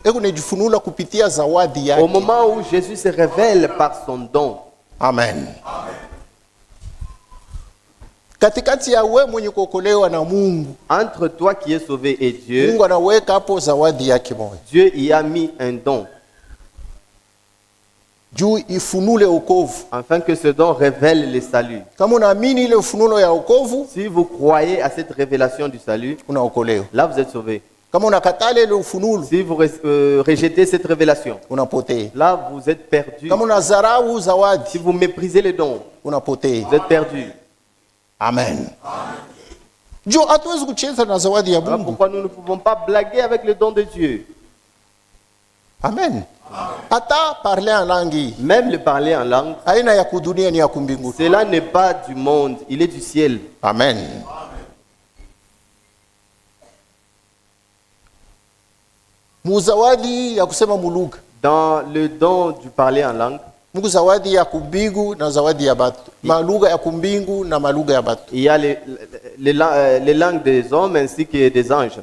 ekunejifunula kupitia zawadi au yake. moment où Jésus se révèle par son don. Amen. Katikati ya we mwenye kuokolewa na Mungu, Entre toi qui es sauvé et Dieu, Mungu anaweka hapo zawadi yake moja. Dieu y a mis un don. juu ifunule wokovu. afin que ce don révèle le salut. Kama unaamini ile ufunulo ya wokovu, Si vous croyez à cette révélation du salut, unaokolewa. là vous êtes sauvés. Kama unakatala ile ufunulo, Si vous rejetez cette révélation, unapotea. là vous êtes perdus. Kama unadharau Si zawadi, vous méprisez les dons, unapotea. vous êtes perdus. Amen. Juu hatuwezi kucheza na zawadi ya Voilà Mungu. pourquoi nous ne pouvons pas blaguer avec les dons de Dieu. Amen. Hata parler en langue Même le parler en langue, haina ya kudunia, ni ya kumbinguni. cela n'est pas du monde, il est du ciel. Amen. Muzawadi ya kusema mulugha, Dans le don du parler en langue, Mungu zawadi ya kumbingu na zawadi ya batu, malugha ya kumbingu na malugha ya batu. il y a les langues des hommes ainsi que des anges.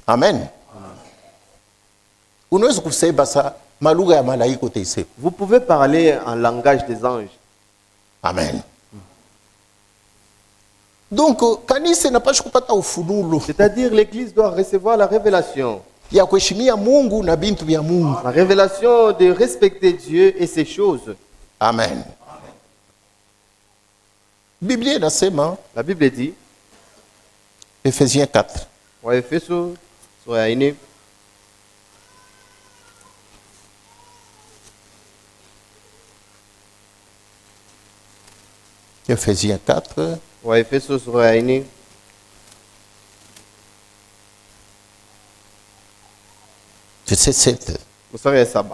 Amen. Unaweza kusema sa malugha ya malaika utaisema. Vous pouvez parler en langage des anges. Amen. Donc kanisa inapaswa kupata ufunulo C'est-à-dire l'Église doit recevoir la révélation. ya kuheshimia Mungu na bintu vya Mungu. La révélation de respecter Dieu et ses choses. Amen. Biblia inasema La Bible dit, Efesiens 4, Waefeso sura ya 4, Efesiens 4, Waefeso sura ya 4, verset 7. mstari ya 7.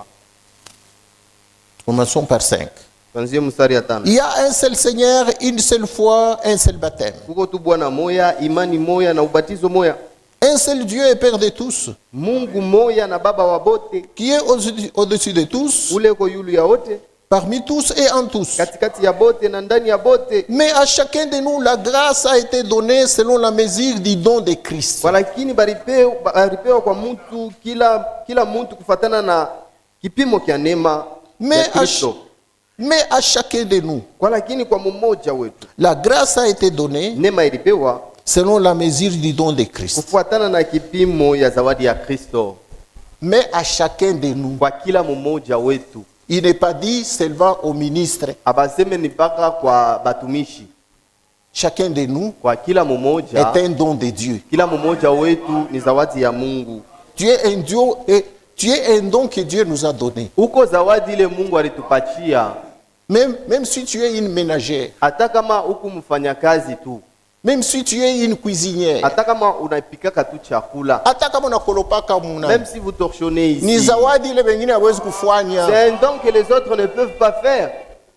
Commençons par 5. Tuanzie mstari ya 5. Il y a un seul Seigneur, une seule foi, un seul baptême. Kuko tu Bwana moya, imani moya na ubatizo moya. Un seul Dieu et Père de tous, Mungu moya na baba wa bote, qui est au-dessus de tous, ule ko yulu ya wote, parmi tous et en tous. katikati ya bote na ndani ya bote. Mais à chacun de nous, la grâce a été donnée selon la mesure du don de Christ. Walakini baripewa kwa mtu kila mtu kufatana na kipimo kya neema ya Kristo. Mais à chacun de nous, Walakini kwa mmoja wetu la grâce a été donnée neema ilipewa selon la mesure du don de Christ. kufuatana na kipimo ya zawadi ya Kristo. Mais à chacun de nous, Kwa kila mmoja wetu, il n'est pas dit seulement aux ministres. abaseme ni mpaka kwa batumishi. Chacun de nous Kwa kila mmoja, est un don de Dieu. kila mmoja wetu ni zawadi ya Mungu. Tu es un Dieu et tu es un don que Dieu nous a donné. Uko zawadi ile Mungu alitupatia. Même si tu es une ménagère, Hata kama uku mfanyakazi tu, même si tu es une cuisinière, hata kama unapikaka tu chakula, hata kama unakolopaka muna, même si vous torchonnez ni ici, zawadi ile wengine hawezi kufanya. c'est un don que les autres ne peuvent pas faire.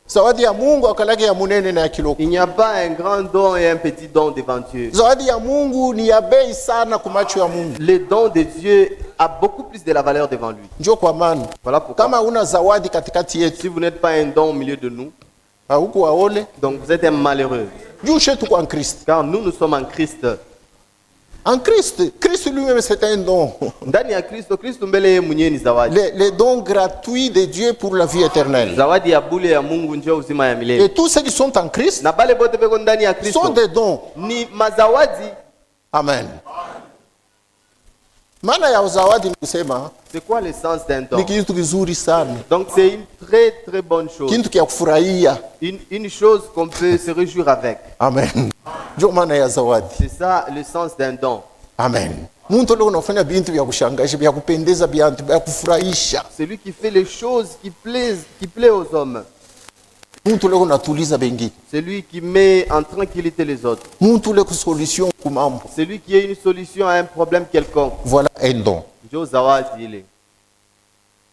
Zawadi ya Mungu akalake ya munene na ya kiloko. Il n'y a pas un grand don et un petit don devant Dieu. Zawadi ya Mungu ni ya bei sana kwa macho ya Mungu. Le don de Dieu a beaucoup plus de la valeur devant lui. Ndio kwa maana Voilà pourquoi. kama una zawadi katikati yetu, Si vous n'êtes pas un don au milieu de nous, huko waone donc vous êtes un malheureux. juu shetu kwa Kristo. Car nous sommes en Christ. En Christ, Christ lui-même c'est un don. Ndani ya Kristo, Kristo mbele yeye mwenyewe ni zawadi. Les dons gratuits de Dieu pour la vie éternelle. Zawadi ya bure ya Mungu njoo uzima ya Et milele. tous ceux qui sont en Christ Na bale bote beko ndani ya sont Kristo des dons. ni mazawadi. Amen. Maana ya zawadi ni kusema C'est quoi le sens d'un don? ni kitu kizuri sana, Donc c'est une très très bonne chose. kitu kia kufurahia. Une chose qu'on peut se réjouir avec. Amen. Ndio maana ya zawadi. C'est ça le sens d'un don. Amen. Muntu leo unafanya bintu vya kushangaza, vya kupendeza, vya kufurahisha. Celui qui fait les choses qui plaît aux hommes. Muntu leo unatuliza bengine. Celui qui met en tranquillité les autres. Muntu leo solution kumambo. Celui qui a une solution à un problème quelconque. Voilà un don. Njoo zawadi ile.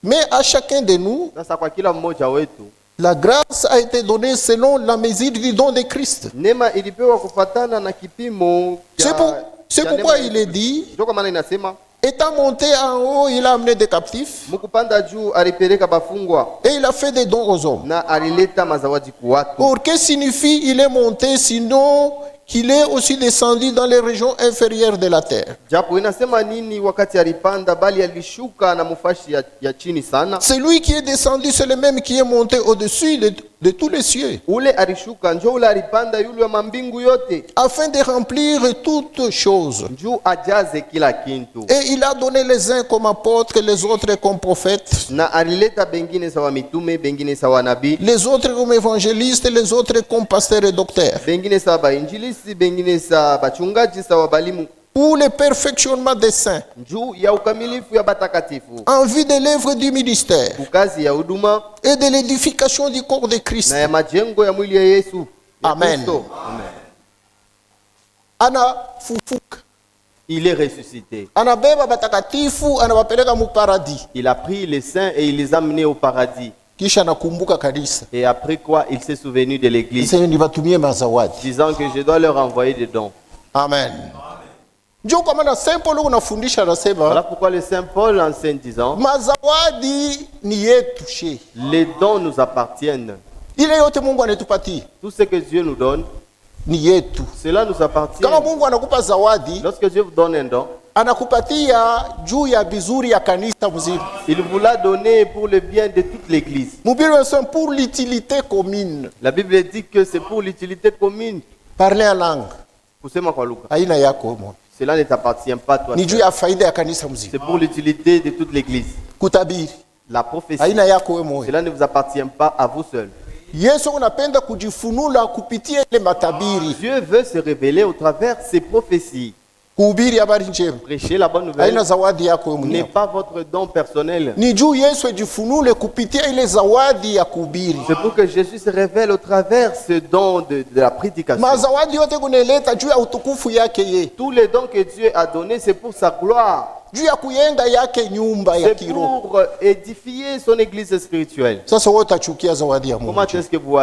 Mais à chacun de nous, Sasa kwa kila mmoja wetu, la grâce a été donnée selon la mesure du don de Christ. neema ilipewa kufatana na kipimo C'est pourquoi il est dit, ndio kwa maana inasema étant monté en haut, il a amené des captifs mkupanda juu alipeleka bafungwa et il a fait des dons aux hommes. na alileta mazawadi kwa watu. Or, que signifie il est monté, sinon qu'il est aussi descendu dans les régions inférieures de la terre? Japo inasema nini wakati alipanda, bali alishuka na mufashi ya chini sana. Celui qui est descendu, c'est le même qui est monté de tous les cieux, ule alishuka njo ule alipanda yule wa mambingu yote afin de remplir toutes choses. njuu ajaze kila kintu, Et il a donné les uns comme apôtres, les autres comme prophètes, na alileta bengine sawa mitume, bengine sawa nabii, les autres comme évangélistes, les autres comme pasteurs et docteurs, bengine sawa bainjilisi, bengine sawa bachungaji, sawa balimu, pour le perfectionnement des saints, njuu ya ukamilifu ya batakatifu, en vue de l'œuvre du ministère kukazi ya huduma et de l'édification du corps de Christ. na ya majengo ya mwili ya Yesu ya Amen. Kristo. Amen. Anafufuka, Il est ressuscité. anabeba batakatifu, anawapeleka mu paradis, Il a pris les saints et il les a amenés au paradis. kisha anakumbuka kanisa, Et après quoi, il s'est souvenu de l'église, sasa niwatumie mazawadi. disant que je dois leur envoyer des dons. Amen. Ndio kwa maana Saint Paul unafundisha anasema Voilà pourquoi le Saint Paul enseigne disant, mazawadi ni yetu she. les dons nous appartiennent. Ile yote Mungu anatupatia Tout ce que Dieu nous donne, ni yetu. cela nous appartient. Kama Mungu anakupa zawadi, Lorsque Dieu vous donne un don, anakupatia juu ya vizuri ya kanisa mzima. il vous l'a donné pour le bien de toute l'église. Mubiri unasema pour l'utilité commune. La Bible dit que c'est pour l'utilité commune. Parler en langue Kusema kwa lugha. haina yako wewe. Cela ne t'appartient pas toi. Ni juu ya faida ya kanisa mzima. C'est pour l'utilité de toute l'église. Kutabiri La prophétie, haina yako wewe. cela ne vous appartient pas à vous seul. Yesu unapenda kujifunula kupitia ile matabiri, Dieu veut se révéler au travers ces prophéties. kuhubiri habari njema. Prêcher la bonne nouvelle Haina zawadi yako wewe n'est mwenyewe. pas votre don personnel. Ni juu Yesu ajifunule kupitia ile zawadi ya kuhubiri. C'est pour que Jésus se révèle au travers ce don de la prédication. Mazawadi yote kuneleta juu ya utukufu yake ye, Tous les dons que Dieu a donnés, c'est pour sa gloire. juu ya kuyenga yake nyumba ya C'est kiroho. pour édifier son église spirituelle. Sasa wewe utachukia zawadi ya Comment Mungu? est-ce que vous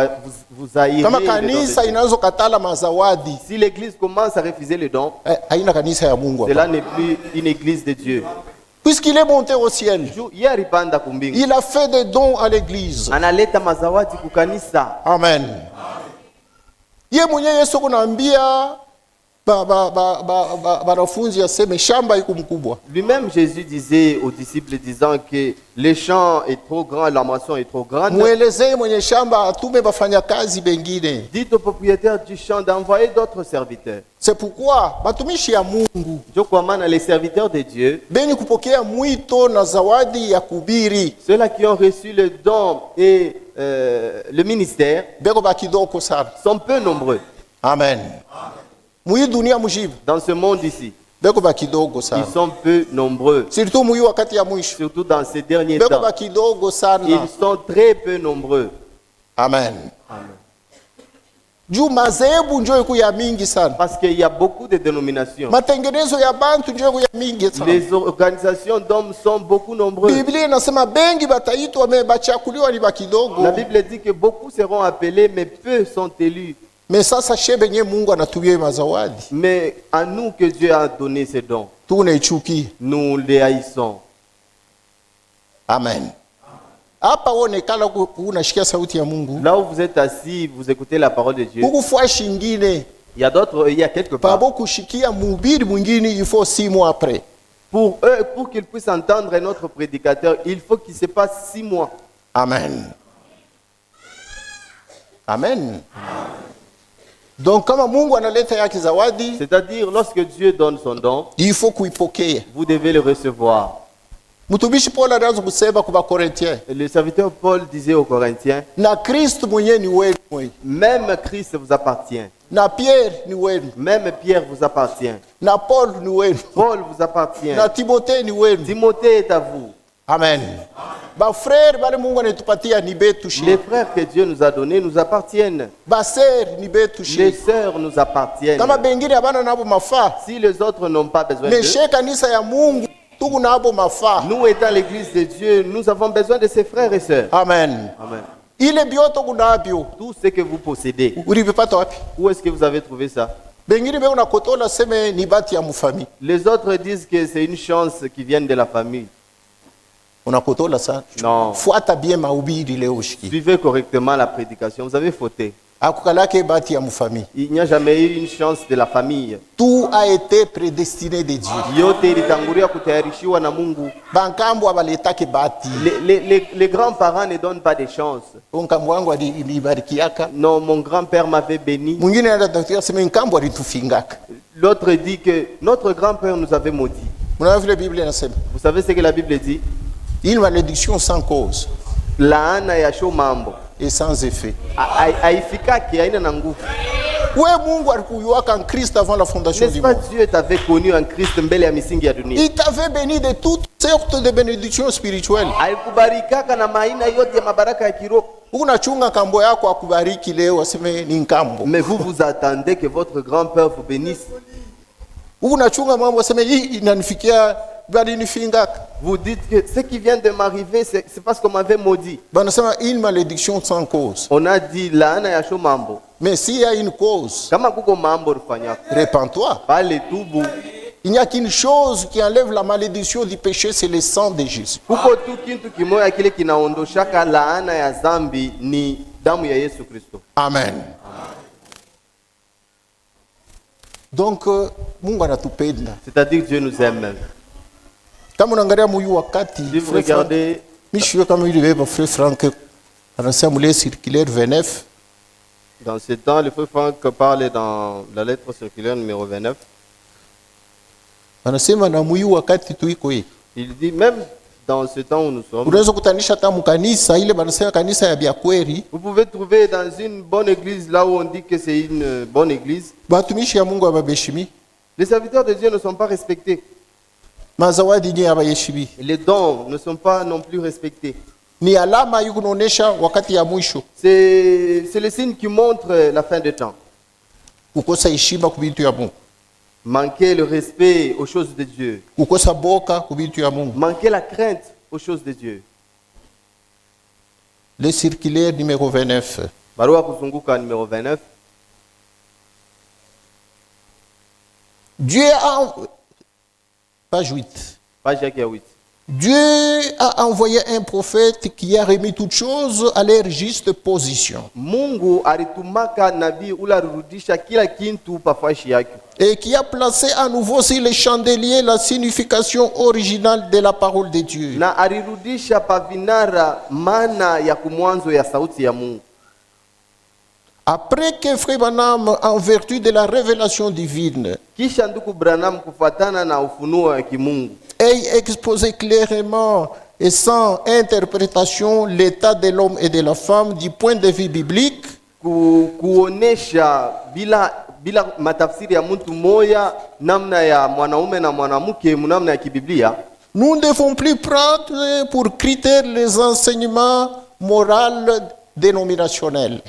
haïrez Kama les dons de kanisa Dieu? inaanza katala mazawadi, Si l'église commence à refuser les dons, haina kanisa ya Mungu hapa. cela n'est plus une église de Dieu. Puisqu'il est monté au ciel, Yeye alipanda kumbingu, il a fait des dons à l'église. analeta mazawadi kukanisa. Amen. Ye mwenye Yesu kunaambia banafunzi aseme shamba iko mkubwa. Lui-même, Jésus disait aux disciples, disant que le champ est trop grand, la moisson est trop grande. Mwelezee mwenye shamba atume bafanya kazi bengine. Dites au propriétaire du champ d'envoyer d'autres serviteurs. C'est pourquoi batumishi ya Mungu Ndio kwa maana les serviteurs de Dieu, beni kupokea mwito na zawadi ya kubiri ceux-là qui ont reçu le don et le ministère, beko bakidoko sana. sont peu nombreux Amen. Mui dunia mujibu dans ce monde ici. beko bakidogo Ils sana. sont peu nombreux, Surtout mui wakati ya mwisho surtout dans ces derniers beko temps. bakidogo sana. Ils sont très peu nombreux. Amen. Juu mazehebu njo iku ya mingi sana. Parce qu'il y a beaucoup de dénominations. Matengenezo ya bantu njo iku ya mingi sana. Les organisations d'hommes sont beaucoup nombreuses. Biblia inasema bengi bataitwa me bachakuliwa ni bakidogo. La Bible dit que beaucoup seront appelés, mais peu sont élus. Me sasa shebe nye Mungu anatumia mazawadi. Mais à nous que Dieu a donné ces dons, Tunaichukia. nous les haïssons. Amen. Hapa onekana unashikia sauti ya Mungu. Là où vous êtes assis, vous écoutez la parole de Dieu. Kukufua shingine. Il y a quelque part. Pabo kushikia mhubiri mwingine il faut 6 mois après. Pour eux, pour qu'ils puissent entendre notre prédicateur, il faut qu'il se passe 6 mois. Amen. Amen. Donc kama Mungu analeta yake zawadi, C'est-à-dire, lorsque Dieu donne son don, il faut kuipokea. vous devez le recevoir. Mtumishi Paul anaanza kusema kwa Korintien, Et le serviteur Paul disait aux Corinthiens, na Kristo mwenyewe ni wenu mwenyewe. même Christ vous appartient. Na Pierre ni wenu. Même Pierre vous appartient. Na Paul ni wenu. Paul vous appartient. Na Timothée ni wenu. Timothée est à vous. Amen. Ba frère bale Mungu anatupatia ni betu shi. Les frères que Dieu nous a donnés nous appartiennent. Ba sœur ni betu Les shi. sœurs nous appartiennent. Kama bengine abana nabo mafaa. Si les autres n'ont pas besoin Mais d'eux, chez kanisa ya Mungu tuku nabo mafaa. nous étant l'église de Dieu, nous avons besoin de ces frères et sœurs. Amen. Amen. Ile bioto kunabyo. Tout ce que vous possédez, Ulivipata wapi? où est-ce que vous avez trouvé ça? Bengine beko nakotola seme ni bati ya mufami. Les autres disent que c'est une chance qui vienne de la famille. Unapotola sana. Non. Fuata bien mahubiri leo shiki. Suivez correctement la prédication. Vous avez fauté. Akukalake bati ya mufamille. Il n'y a jamais eu une chance de la famille. Tout a été prédestiné de Dieu. Yote ilitangulia kutayarishiwa na Mungu. Bankambo abaletake bati. Les grands-parents ne donnent pas de chance. Onkambo wangu alibarikiaka. Non, mon grand-père m'avait béni. Mwingine anataka sema nkambo alitufingaka. L'autre dit que notre grand-père nous avait maudit. Mnaona vile Biblia inasema? Vous savez ce que la Bible dit? Une malédiction sans cause Laana ya show mambo et sans effet. Haifikaki, haina na nguvu. Wewe Mungu alikuyuaka en Christ avant la fondation N'est-ce du pas monde. Dieu t'avait connu en Christ mbele ya misingi ya dunia? Il t'avait béni de toutes sortes de bénédictions spirituelles. Alikubarikaka na maina yote ya mabaraka ya kiroho. Unachunga kambo yako akubariki leo aseme ni nkambo. Mais vous attendez que votre grand-père vous bénisse. Unachunga mambo aseme hii inanifikia bali nifingaka. Vous dites que ce qui vient de m'arriver c'est parce qu'on m'avait maudit. Banasema une malédiction sans cause. On a dit laana ya show mambo. Mais s'il y a une cause, Kama kuko mambo rufanyaka. répands-toi. Pale tubu. Il n'y a qu'une chose qui enlève la malédiction du péché, c'est le sang de Jésus. Kuko tu kintu kimoya kile kinaondoshaka laana ya zambi ni damu ya Yesu Kristo. Amen. Donc Mungu anatupenda. C'est-à-dire que Dieu nous aime. Kama unaangalia muyu wakati, Si vous regardez, mishwe kama yule baba frère Frank anasema mule circulaire 29, dans ce temps, le frère Franck parle dans la lettre circulaire numéro 29. anasema na muyu wakati tuiko hii. Il dit, même dans ce temps où nous sommes, Unaweza kutanisha hata mkanisa ile banasema kanisa ya Byakweri, vous pouvez trouver dans une bonne église, là où on dit que c'est une bonne église, batumishi ya Mungu ababeshimi, les serviteurs de Dieu ne sont pas respectés. mazawadi ni abayeshimi. Les dons ne sont pas non plus respectés. Ni alama yukunaonesha wakati ya mwisho. C'est le signe qui montre la fin des temps. Kukosa heshima kubitu ya Mungu. Manquer le respect aux choses de Dieu. Kukosa boka kubitu ya Mungu. Manquer la crainte aux choses de Dieu. Le circulaire numéro 29. Barua kuzunguka numéro 29. Dieu a page 8. Page yake ya 8. Dieu a envoyé un prophète qui a remis toutes choses à leur juste position Mungu alitumaka nabii ule alirudisha kila kintu pafashi yake. et qui a placé à nouveau sur les chandeliers la signification originale de la parole de Dieu. Na alirudisha pavinara maana ya kumwanzo ya sauti ya Mungu. Après que Frère Branham, en vertu de la révélation divine, Kisha nduku Branham kufatana na ufunuo wa kimungu ait exposé clairement et sans interprétation l'état de l'homme et de la femme du point de vue biblique, kuonesha bila matafsiri ya mtu moya namna ya mwanaume na mwanamke namna ya kibiblia, nous ne devons plus prendre pour critères les enseignements moraux dénominationnels.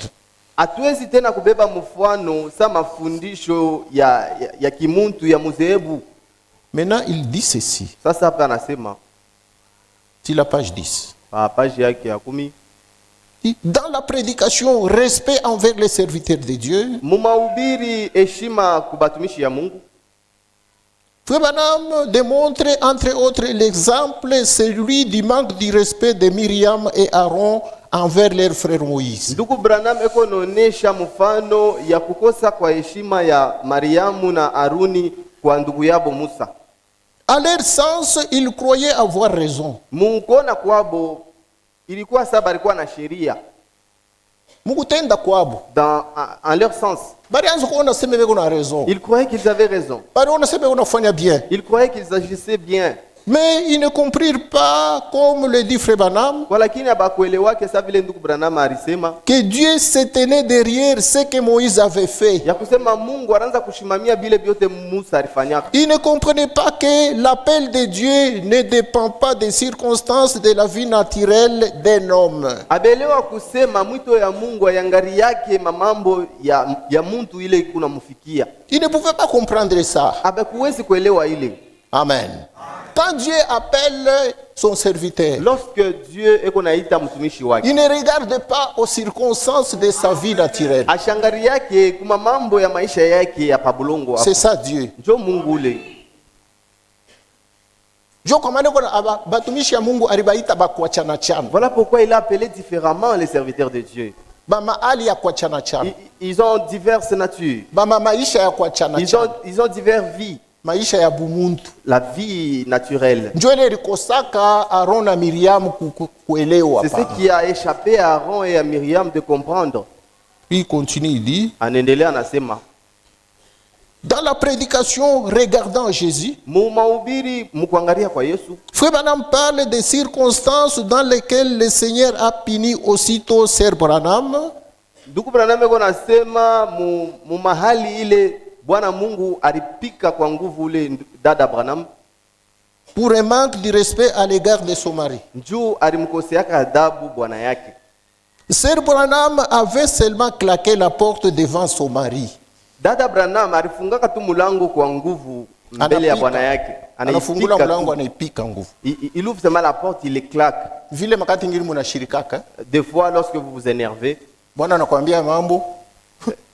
hatuwezi tena kubeba mfano sa mafundisho ya kimuntu ya muzehebu. Maintenant, il dit ceci, Sasa hapa anasema sur la page 10. page yake ya 10, Dans la prédication, respect envers les serviteurs de Dieu, mumahubiri heshima kubatumishi ya Mungu. Frère Branham démontre entre autres l'exemple, celui du manque du respect de Myriam et Aaron envers leur frère Moïse. Ndugu Branham eko naonesha mfano ya kukosa kwa heshima ya Mariamu na Aruni kwa ndugu yabo Musa. À leur sens, ils croyaient avoir raison. Mungona kwabo ilikuwa saba alikuwa na sheria Mukutenda kwabo. en leur sens. Barianza kuona sema beko na raison. Ils croyaient qu'ils avaient raison. Bari ona sema unafanya bien. Ils croyaient qu'ils agissaient bien. Mais ils ne comprirent pas, comme le dit Frère Branham, Walakini abakuelewake sa vile ndugu Branham alisema que Dieu se tenait derrière ce que Moïse avait fait. ya kusema Mungu anaanza kushimamia bile vyote Musa alifanyaka. Ils ne comprenaient pas que l'appel de Dieu ne dépend pas des circonstances de la vie naturelle d'un homme. Abelewa kusema mwito ya Mungu ayangari yake mamambo ya muntu ile kunamfikia. Ils ne pouvaient pas comprendre ça. Abakuwezi kuelewa ile. Amen. Quand Dieu appelle son serviteur, Lorsque Dieu eko naita mtumishi wake, il ne regarde pas aux circonstances de sa vie naturelle. ashangari yake kuma mambo ya maisha yake ya pabulongo hapo. C'est ça Dieu. Njo Mungu ule. Jo komane kona batumishi ya Mungu alibaita bakuachana chana. Voilà pourquoi il a appelé différemment les serviteurs de Dieu. Ba maali ya kuachana chana. Ils ont diverses natures. Ba maisha ya kuachana chana. Ils ont diverses vies. Maisha ya bumuntu. La vie naturelle. Njo ile likosaka Aaron na Miriam kuelewa. C'est ce qui a échappé à Aaron et à Myriam de comprendre. Il continue, il dit. Anaendelea anasema. Dans la prédication regardant Jésus, Frère Branham parle des circonstances dans lesquelles le Seigneur a puni aussitôt Sir Branham. Ndugu Branham yuko nasema mu mahali ile Bwana Mungu alipika kwa nguvu ule dada Branham pour un manque de respect à l'égard de son mari. Njoo alimkoseaka adabu bwana yake. Sir Branham avait seulement claqué la porte devant son mari. Dada Branham alifungaka tu mulango kwa nguvu mbele ya bwana yake. Anafungula mulango anaipika nguvu. Il ouvre seulement la porte, il les claque. Vile makati ngiri munashirikaka. Des fois lorsque vous vous énervez, bwana anakuambia mambo.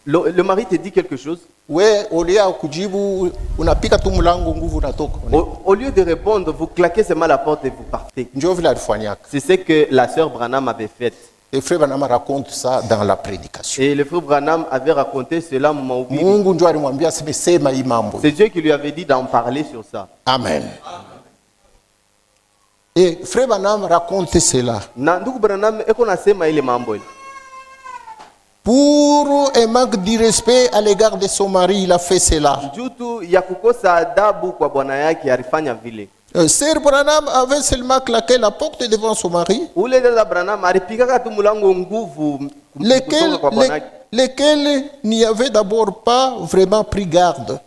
Le mari te dit quelque chose. We olia kujibu unapika tu mulango nguvu unatoka. Au lieu de répondre, vous claquez seulement la porte et vous partez. Ndio vile alifanyaka. C'est ce que la sœur Branham avait fait. Et frère Branham raconte ça dans la prédication. Et le frère Branham avait raconté cela au mahubiri. Mungu ndio alimwambia sema hii mambo. C'est Dieu qui lui avait dit d'en parler sur ça. Amen. Et frère Branham raconte cela. Na ndugu Branham eko nasema ile mambo ile. Pour un manque de respect à l'égard de son mari, il a fait cela. Jutu ya kukosa adabu kwa bwana yake alifanya vile. Sir Branham avait seulement claqué la porte devant son mari. Ule dada Branham alipika tu mulango nguvu lequel n'y avait d'abord pas vraiment pris garde.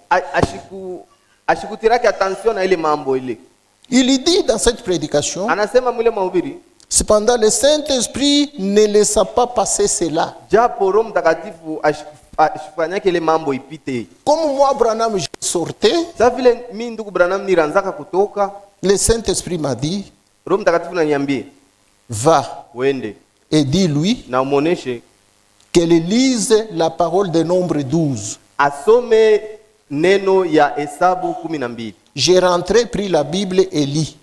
Ashikutiraki attention na ile mambo ile. Il dit dans cette prédication. Anasema mule mahubiri. Cependant, le Saint-Esprit ne laissa pas passer cela. Comme moi, Branham, je sortais, le Saint-Esprit m'a dit, va et dis-lui qu'elle lise la parole de Nombre 12. J'ai rentré, pris la Bible et lis.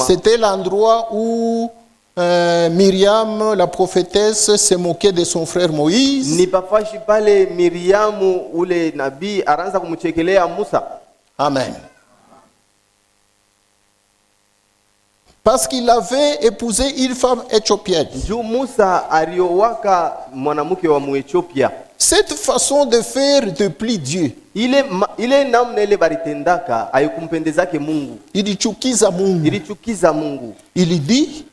C'était l'endroit où Myriam, la prophétesse, se moquait de son frère Moïse. Amen. Parce qu'il avait épousé une femme éthiopienne. Cette façon de faire déplie Dieu. Il dit,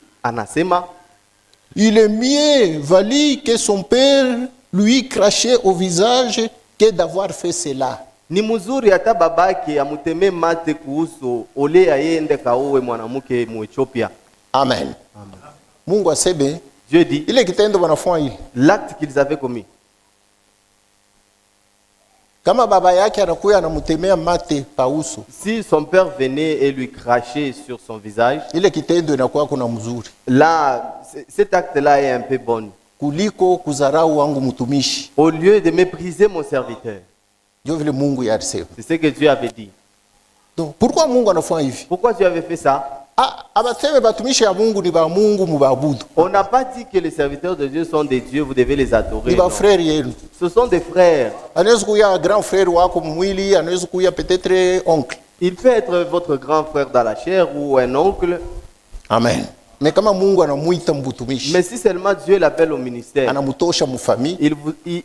il est mieux valu que son père lui crachait au visage que d'avoir fait cela. Ni mzuri hata babake amuteme mate kuhusu ole aende kaowe mwanamke Muethiopia. Amen. Mungu asebe. Dieu dit. Ile kitendo wanafanya ile. L'acte qu'ils avaient commis. Kama baba yake anakuya anamutemea mate pauso. Si son père venait et lui crachait sur son visage. Ile kitendo inakuwa kuna mzuri. Là, cet acte-là est un peu bon. Kuliko kuzarau wangu mtumishi. Au lieu de mépriser mon serviteur. C'est ce que Dieu avait dit. Donc, pourquoi Mungu anafanya hivi? Pourquoi Dieu avait fait ça? On n'a pas dit que les serviteurs de Dieu sont des dieux, vous devez les adorer. Ce sont des frères. Grand frère wako mwili, peut-être oncle. Il peut être votre grand frère dans la chair ou un oncle. Amen. Mais si seulement Dieu l'appelle au ministère,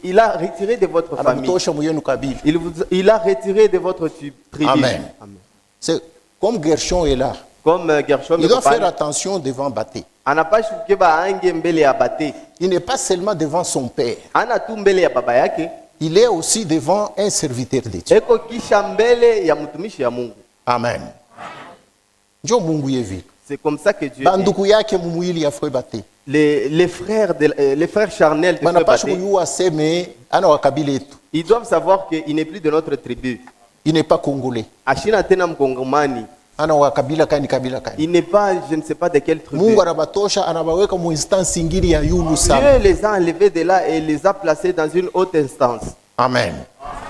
il a retiré de votre famille. Il a retiré de votre tribu. Amen. C'est comme Gershon est là. Il doit faire attention devant Baté. Il n'est pas seulement devant son père. Il est aussi devant un serviteur de Dieu. Amen. C'est comme ça que Dieu est. Les frères charnels de Baté, ils doivent savoir qu'il n'est plus de notre tribu. Il n'est pas congolais. Il n'est pas, je ne sais pas de quelle tribu. Dieu les a enlevés de là et les a placés dans une haute instance. Amen.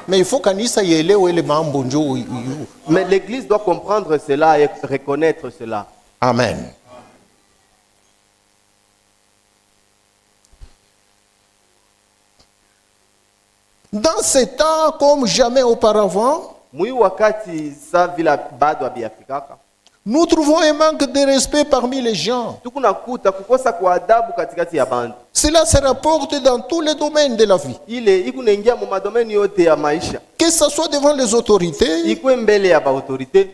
Mais il faut kanisa ielewe ile mambo njoo. Mais l'église doit comprendre cela et reconnaître cela. Amen. Dans ces temps comme jamais auparavant, nous trouvons un manque de respect parmi les gens. Cela se rapporte dans tous les domaines de la vie. Que ce soit devant les autorités,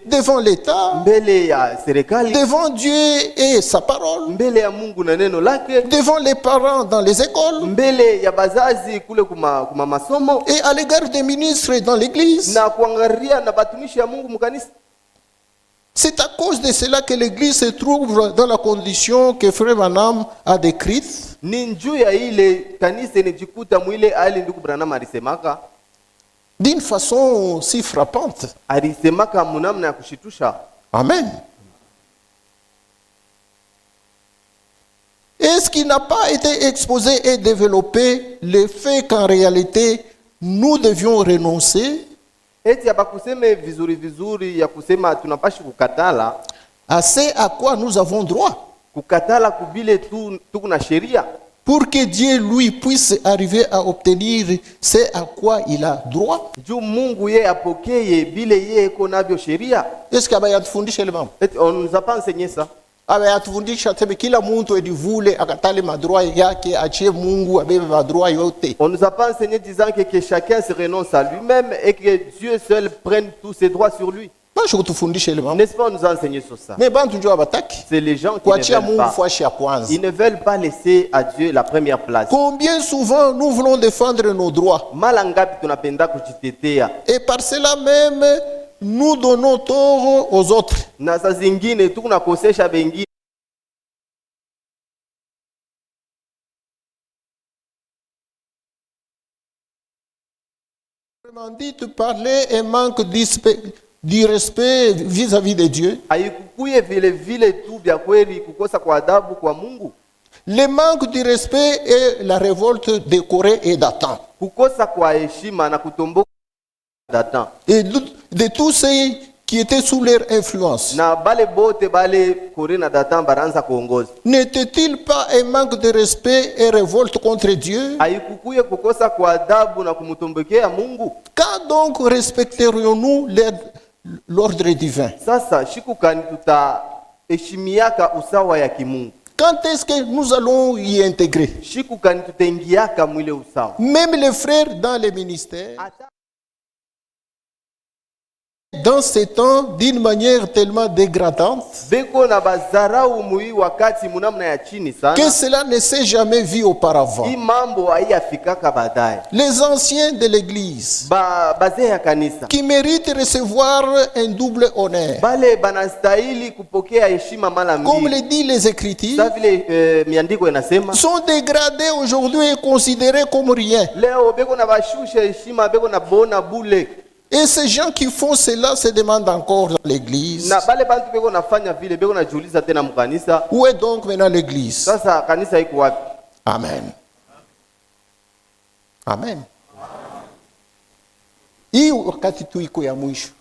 devant l'État, devant Dieu et sa parole, devant les parents dans les écoles, et à l'égard des ministres dans l'église. C'est à cause de cela que l'église se trouve dans la condition que Frère Branham a décrite. D'une façon si frappante. Amen. Est-ce qu'il n'a pas été exposé et développé le fait qu'en réalité, nous devions renoncer à ce à quoi nous avons droit, pour que Dieu lui puisse arriver à obtenir ce à quoi il a droit? Est-ce qu'on nous a pas enseigné ça? Kila mtu edivule akatale madroit yake achie Mungu abebe madroit yote. On nous a pas enseigné disant que chacun se renonce à lui-même et que Dieu seul prenne tous ses droits sur lui. N'est-ce pas, on nous a enseigné sur ça? C'est les gens qui ne veulent pas. Ils ne veulent pas laisser à Dieu la première place. Combien souvent nous voulons défendre nos droits, et par cela même nous donnons tort aux autres. Dit parler et manque du respect vis-à-vis de Dieu. Le manque du respect est la révolte de Corée et Dathan. Et de tous ceux qui étaient sous leur influence. N'était-il pas un manque de respect et révolte contre Dieu? Quand donc respecterions-nous l'ordre divin? Quand est-ce que nous allons y intégrer? Même les frères dans les ministères, dans ces temps, d'une manière tellement dégradante, que cela ne s'est jamais vu auparavant. Les anciens de l'église, qui méritent de recevoir un double honneur, comme le dit les Écritures, sont dégradés aujourd'hui et considérés comme rien. Et ces gens qui font cela se demandent encore dans l'église. Où est donc maintenant l'église? Amen. Amen.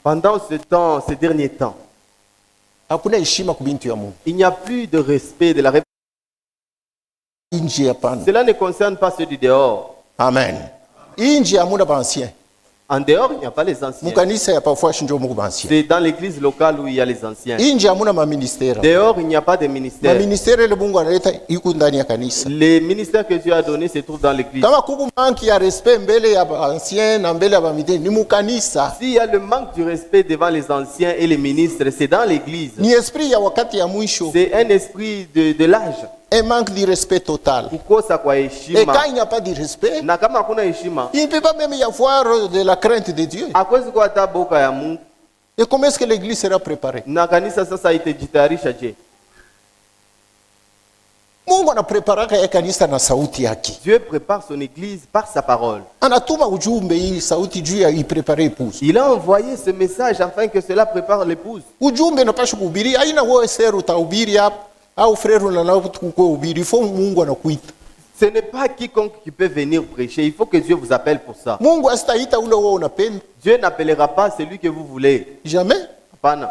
Pendant ce temps, ces derniers temps, il n'y a plus de respect de la révélation. Cela ne concerne pas ceux du dehors. Amen. En dehors, il n'y a pas les anciens. C'est dans l'église locale où il y a les anciens. Dehors, il n'y a pas de ministère. Les ministères que Dieu a donnés se trouvent dans l'église. S'il y a le manque du respect devant les anciens et les ministres, c'est dans l'église. C'est un esprit de l'âge. Un manque de respect total. Et quand il n'y a pas de respect, il ne peut pas même y avoir de la crainte de Dieu. Et comment est-ce que l'église sera préparée? Dieu prépare son église par sa parole. Il a envoyé ce message afin que cela prépare l'épouse. Ce n'est pas quiconque qui peut venir prêcher. Il faut que Dieu vous appelle pour ça. Mungu asitaita ule wewe unapenda. Dieu n'appellera pas celui que vous voulez. Jamais.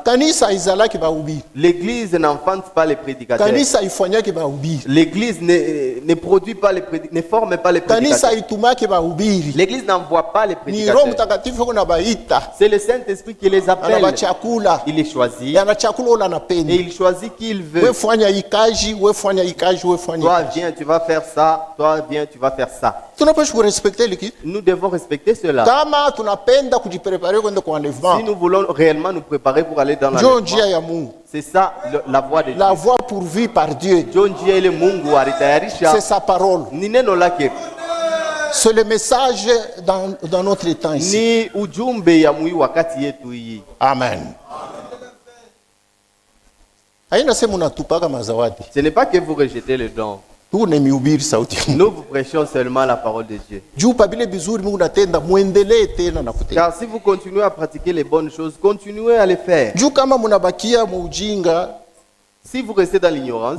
Kanisa izalaki bahubiri. L'église n'enfante pas les prédicateurs. Kanisa ifanyaki bahubiri. L'église ne produit pas les prédicateurs, ne forme pas les prédicateurs. Kanisa itumaki bahubiri. L'église n'envoie pas les prédicateurs. Ni Roho Mtakatifu kuna baita. C'est le Saint-Esprit qui les appelle. Anabachakula. Il les choisit. Anachakula ula anapenda. Et il choisit qui il veut. Wewe fanya ikaji, wewe fanya ikaji, wewe fanya. Toi viens, tu vas faire ça. Toi viens, tu vas faire ça. Tunapaswa respecter l'équipe. Nous devons respecter cela. Kama tunapenda kujiprepare kwenda kwa enlèvement. Si nous voulons réellement nous préparer pour aller dans l'enlèvement. C'est ça la voie de Dieu. La voie pourvue par Dieu. C'est sa parole. C'est le message dans notre temps ici. Amen. Ce n'est pas que vous rejetez le don. Nous vous prêchons seulement la parole de Dieu. Car si vous continuez à pratiquer les bonnes choses, continuez à les faire. Si vous restez dans l'ignorance,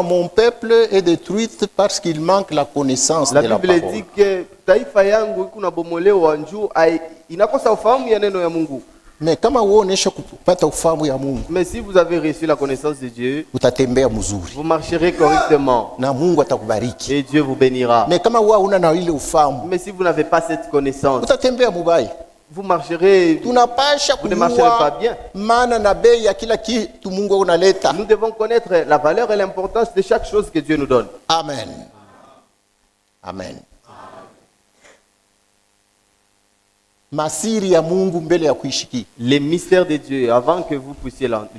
mon peuple est détruit parce qu'il manque la connaissance de la parole. La Bible dit que taifa yangu kuna bomolewa njoo inakosa ufahamu ya neno ya Mungu. Mais kama uonesha kupata ufahamu ya Mungu, mais si vous avez reçu la connaissance de Dieu, utatembea mzuri, vous marcherez correctement, na Mungu atakubariki, et Dieu vous bénira. Mais kama wewe una na ile ufahamu, mais si vous n'avez pas cette connaissance, utatembea mubaya, vous marcherez, vous ne marcherez pas bien. Maana na bei ya kila kitu Mungu unaleta. Nous devons connaître la valeur et l'importance de chaque chose que Dieu nous donne. Amen. Amen. Masiri ya Mungu mbele ya kuishiki. Les mystères de Dieu avant que vous puissiez les entendre,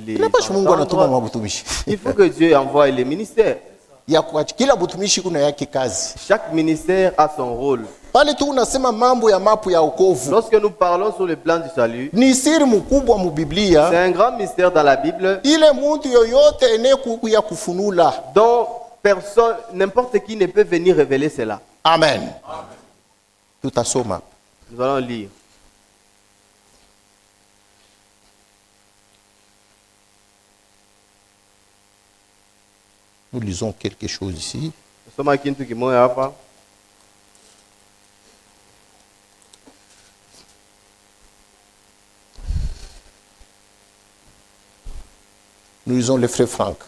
il faut que Dieu envoie les ministères. Ya kila butumishi kuna yake kazi. Chaque ministère a son rôle. Pale tu unasema mambo ya mapu ya wokovu. Lorsque nous parlons sur le plan du salut, ni siri mkubwa mu Biblia. C'est un grand mystère dans la Bible. Ile mtu yoyote ya kufunula. Donc personne, n'importe qui ne peut venir révéler cela. Amen. Tutasoma. Nous allons lire. Nous lisons quelque chose ici. Nous lisons le frère Franck.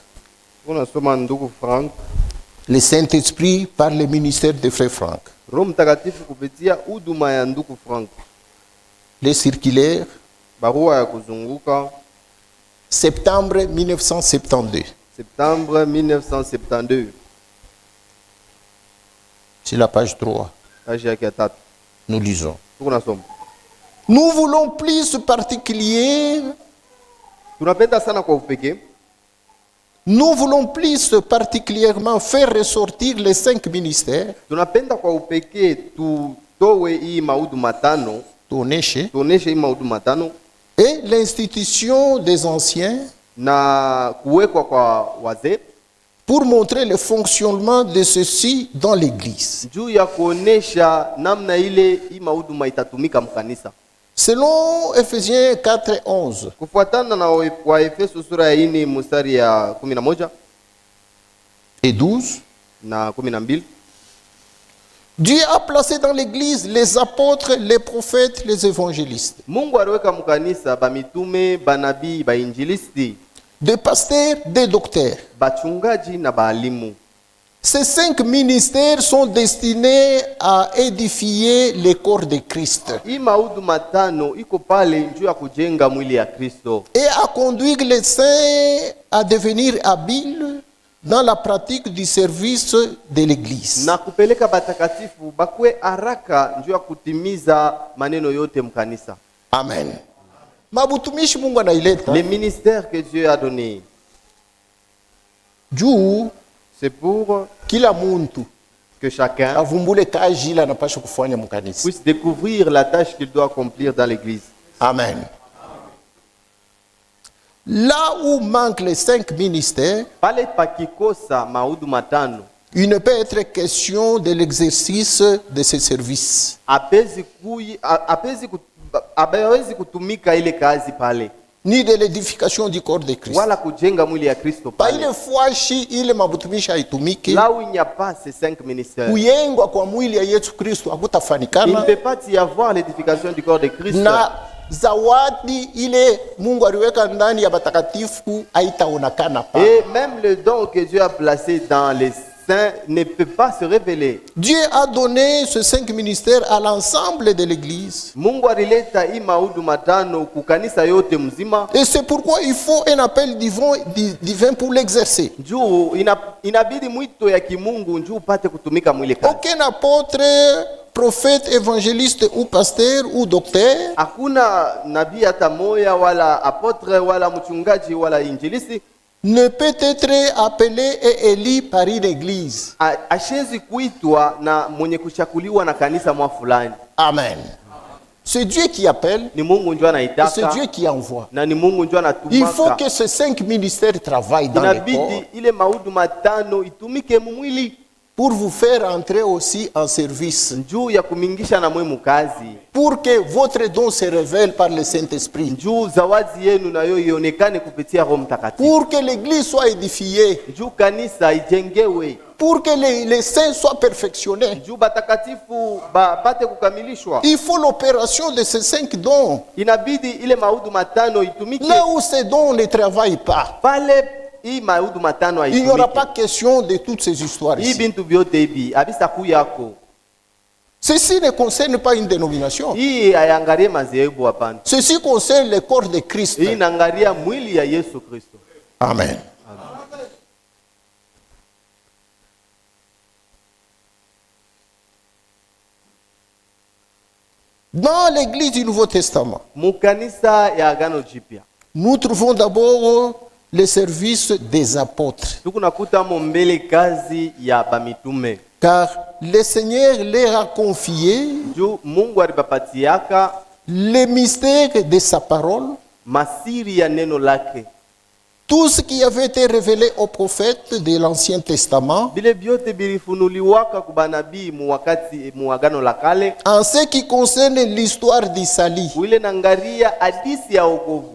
Le Saint-Esprit par le ministère de frère Franck. Les circulaires. Septembre 1972. Septembre 1972. C'est la page 3. Nous lisons. Nous voulons plus particulier. Nous voulons plus particulièrement faire ressortir les 5 ministères. Et l'institution des anciens. Pour montrer le fonctionnement de ceci dans l'église. Selon Ephésiens 4:11. Et 12. Dieu a placé dans l'église les apôtres, les prophètes, les évangélistes. Des pasteurs, des docteurs. Ces 5 ministères sont destinés à édifier le corps de Christ et à conduire les saints à devenir habiles dans la pratique du service de l'église. Amen. Les ministères que Dieu a donnés, c'est pour que chacun puisse découvrir la tâche qu'il doit accomplir dans l'église. Amen. Là où manquent les 5 ministères, il ne peut être question de l'exercice de ces services. ni de l'édification du corps de Christ. Wala kujenga mwili ya Kristo Pa pale. ile fwashi ile mabutumisha haitumiki. Là où il n'y a pas ces 5 ministères, Kuyengwa kwa mwili ya Yesu Kristo il ne hakutafanikana. peut pas y avoir l'édification du corps de Christ. Na zawadi ile Mungu aliweka ndani ya batakatifu haitaonekana pa. Et même le don que Dieu a placé dans les saints ne peut pas se révéler. Dieu a donné ces 5 ministères à l'ensemble de l'église. Mungu alileta hii maudu matano kukanisa yote mzima. Et c'est pourquoi il faut un appel divin pour l'exercer. Njuu inabidi mwito ya kimungu njuu upate kutumika mwile kazi. Aucun apôtre, prophète, évangéliste ou pasteur ou docteur Hakuna nabii hata moya wala apotre wala mchungaji wala injilisi ne peut être appelé et élu par une église. ashezi kuitwa na mwenye kuchakuliwa na kanisa mwa fulani. Amen. C'est Dieu qui appelle, Ni Mungu njoo et anaitaka c'est Dieu qui envoie. na ni Mungu njoo Il faut anatumaka. que ces 5 ministères travaillent dans le corps Inabidi ile maudu matano itumike mumwili pour vous faire entrer aussi en service, njuu ya kumingisha na mwemu kazi. pour que votre don se révèle par le Saint-Esprit, Njuu zawadi yenu nayo ionekane kupitia Roho Mtakatifu. pour que l'église soit édifiée, Njuu kanisa ijengewe. pour que les saints soient perfectionnés. Njuu batakatifu bapate kukamilishwa. Il faut l'opération de ces 5 dons. Inabidi ile maudu matano itumike. Là où ces dons ne travaillent pas, Pale hii maudu matano il n'y aura haitumike. pas question de toutes ces histoires Hii ici. bintu vyote hivi abisa kuyako. Ceci ne concerne pas une dénomination. Hii hayangalie madhehebu hapana. Ceci concerne le corps de Christ. Hii inaangalia mwili ya Yesu Kristo. Amen. Dans l'église du Nouveau Testament, Mukanisa ya Agano Jipya nous trouvons d'abord le service des apôtres. tukunakuta mbele kazi ya bamitume. Car le Seigneur leur a confié Juu Mungu alibapatiaka les mystères de sa parole, masiri ya neno lake. tout ce qui avait été révélé aux prophètes de l'Ancien Testament, Bile byote bilifunuliwaka kubanabii mu Agano la Kale. en ce qui concerne l'histoire d'Isali. Kuile nangaria hadisi ya wokovu.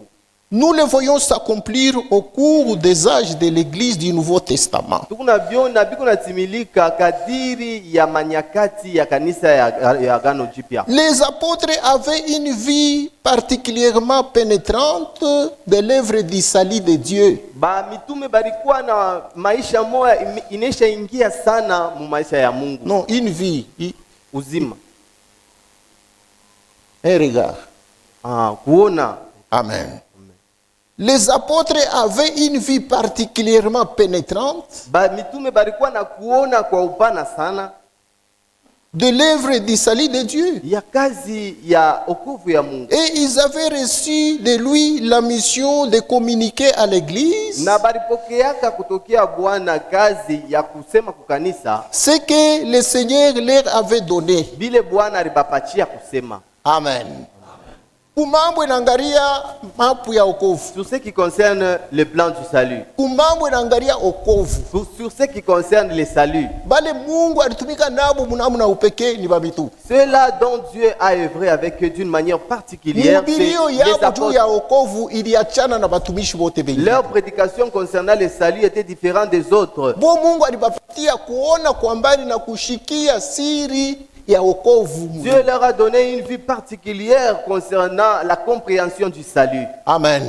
Nous le voyons s'accomplir au cours des âges de l'Église du Nouveau Testament. Tukuna biona biko natimilika kadiri ya manyakati ya kanisa ya Agano Jipya. Les apôtres avaient une vie particulièrement pénétrante de l'œuvre d'Isali de Dieu. Ba mitume balikuwa na maisha moya inesha ingia sana mu maisha ya Mungu. Non, une vie, Uzima. un regard. Kuona. Amen. Les apôtres avaient une vie particulièrement pénétrante Ba mitume balikuwa na kuona kwa upana sana de l'œuvre d'Isali de Dieu. ya kazi ya okovu ya Mungu. Et ils avaient reçu de lui la mission de communiquer à l'Église Na balipokeaka kutokea Bwana kazi ya kusema kukanisa ce que le Seigneur leur avait donné. bile Bwana alibapachia kusema. Amen. Kumambo inaangalia mapu ya okovu. Sur ce qui concerne le plan du salut. Kumambo inaangalia okovu. Sur ce qui concerne le salut. Bale Mungu alitumika nabo munamuna upekee ni babitu. Ceux-là dont Dieu a œuvré avec eux d'une manière particulière, c'est Mhubilio les yabo juu ya apôtres. okovu iliachana na batumishi wote bengine. Leur prédication concernant le salut était différente des autres. Bo Mungu alibapatia kuona kwa mbali na kushikia siri ya okovu. Dieu leur a donné une vie particulière concernant la compréhension du salut. Amen.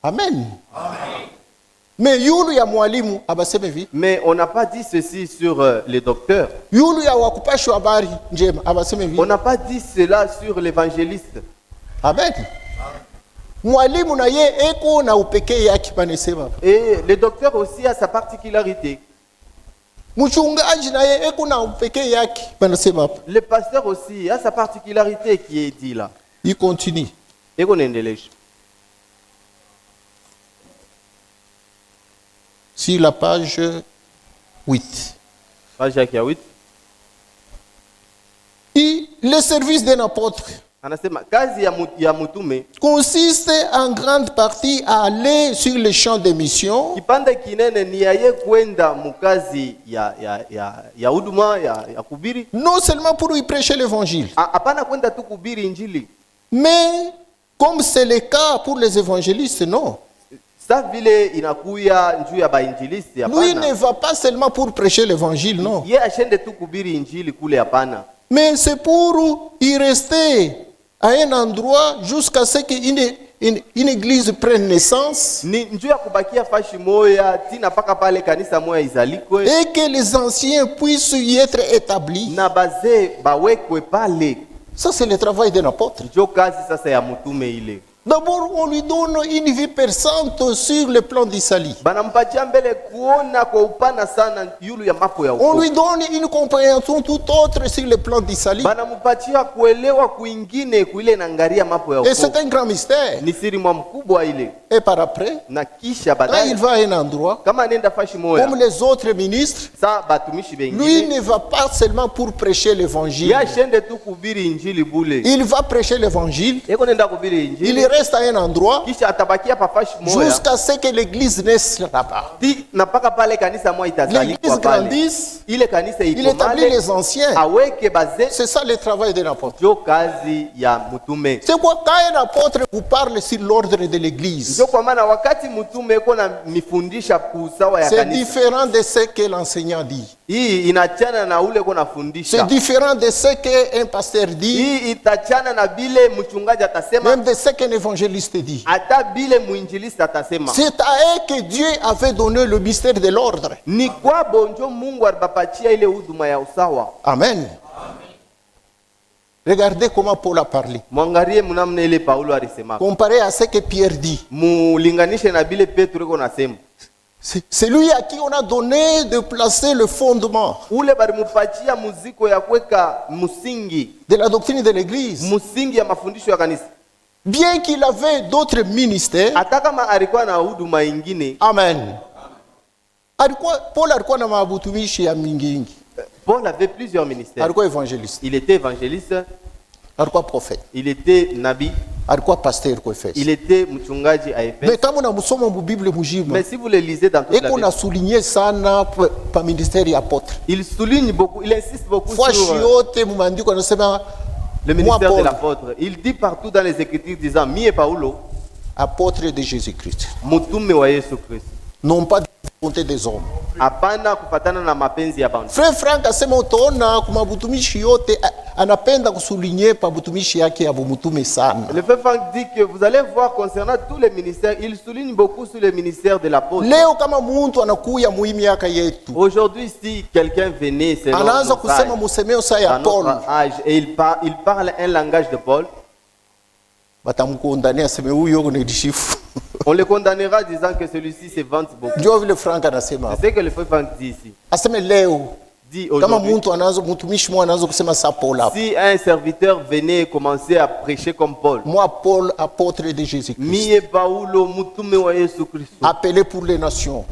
Amen. Mais yulu ya mwalimu abaseme hivi. Mais on n'a pas dit ceci sur les docteurs. Yulu ya wakupasha habari njema abaseme hivi. On n'a pas dit cela sur l'évangéliste. Amen. Mwalimu na ye eko na upekee yake panesema. Et le docteur aussi a sa particularité. Mchungaji na ye eko na upekee yake panesema. Le pasteur aussi a sa particularité qui est dit là. Il continue. Et qu'on endeleshe. Sur la page 8. Page 8. Et le service d'un apôtre Anasema kazi ya mutume consiste en grande partie à aller sur le champ de mission kipande kinene ni yaye kwenda mukazi ya huduma ya kubiri. non seulement pour y prêcher l'évangile, Hapana kwenda tu kubiri injili, mais Comme c'est le cas pour les évangélistes, non. Lui ne va pas seulement pour prêcher l'évangile, non. Mais c'est pour y rester à un endroit jusqu'à ce qu'une église prenne naissance. Et que les anciens puissent y être établis. Ça, c'est le travail d'un apôtre. D'abord, on lui donne une vie perçante sur le plan d'Isali. On lui donne une compréhension tout autre sur le plan d'Isali. Et c'est un grand mystère. Et par après, quand il va à un endroit, comme les autres ministres, lui ne va pas seulement pour prêcher l'évangile. Il va prêcher l'évangile. Il reste à un endroit jusqu'à ce que l'église naisse là-bas. L'église grandisse, il établit les anciens. C'est ça le travail d'un apôtre. C'est quoi quand un apôtre vous parle sur l'ordre de l'église? C'est différent de ce que l'enseignant dit. C'est différent de ce qu'un pasteur dit. Même de ce qu'un évangéliste dit. C'est à eux que Dieu avait donné le mystère de l'ordre. Amen. Regardez comment Paul a parlé. Comparé à ce que Pierre dit. C'est lui à qui on a donné de placer le fondement de la doctrine de l'église. Bien qu'il avait d'autres ministères. Amen. Paul avait plusieurs ministères. Il était évangéliste. Prophète. Il était nabi. Il était mchungaji à Éphèse. Mais si vous le lisez dans toute la Bible, il souligne beaucoup, il insiste beaucoup sur le ministère de l'apôtre. Il dit partout dans les Écritures disant mi et Paulo, apôtre de Jésus-Christ. Mutume wa Yesu Kristo. Non pas de la volonté des hommes. Apana kufatana na mapenzi ya bantu. Frère Frank asema utaona kuma butumishi yote anapenda kusulinye pa butumishi yake ya mutume sana. Le frère Frank dit que vous allez voir concernant tous les ministères, il souligne beaucoup sur le ministère de l'apôtre. Leo kama muntu anakuya muhimi yaka yetu. Aujourd'hui si quelqu'un venait selon anaanza kusema musemeo sa ya Paul et il parle un langage de Paul. Batamkondania aseme huyo ni dishifu. On le condamnera disant que celui-ci se vante beaucoup. C'est ce que le frère Frank dit ici. Dit aujourd'hui, si un serviteur venait commencer à prêcher comme Paul, moi Paul, apôtre de Jésus-Christ, appelé pour les nations,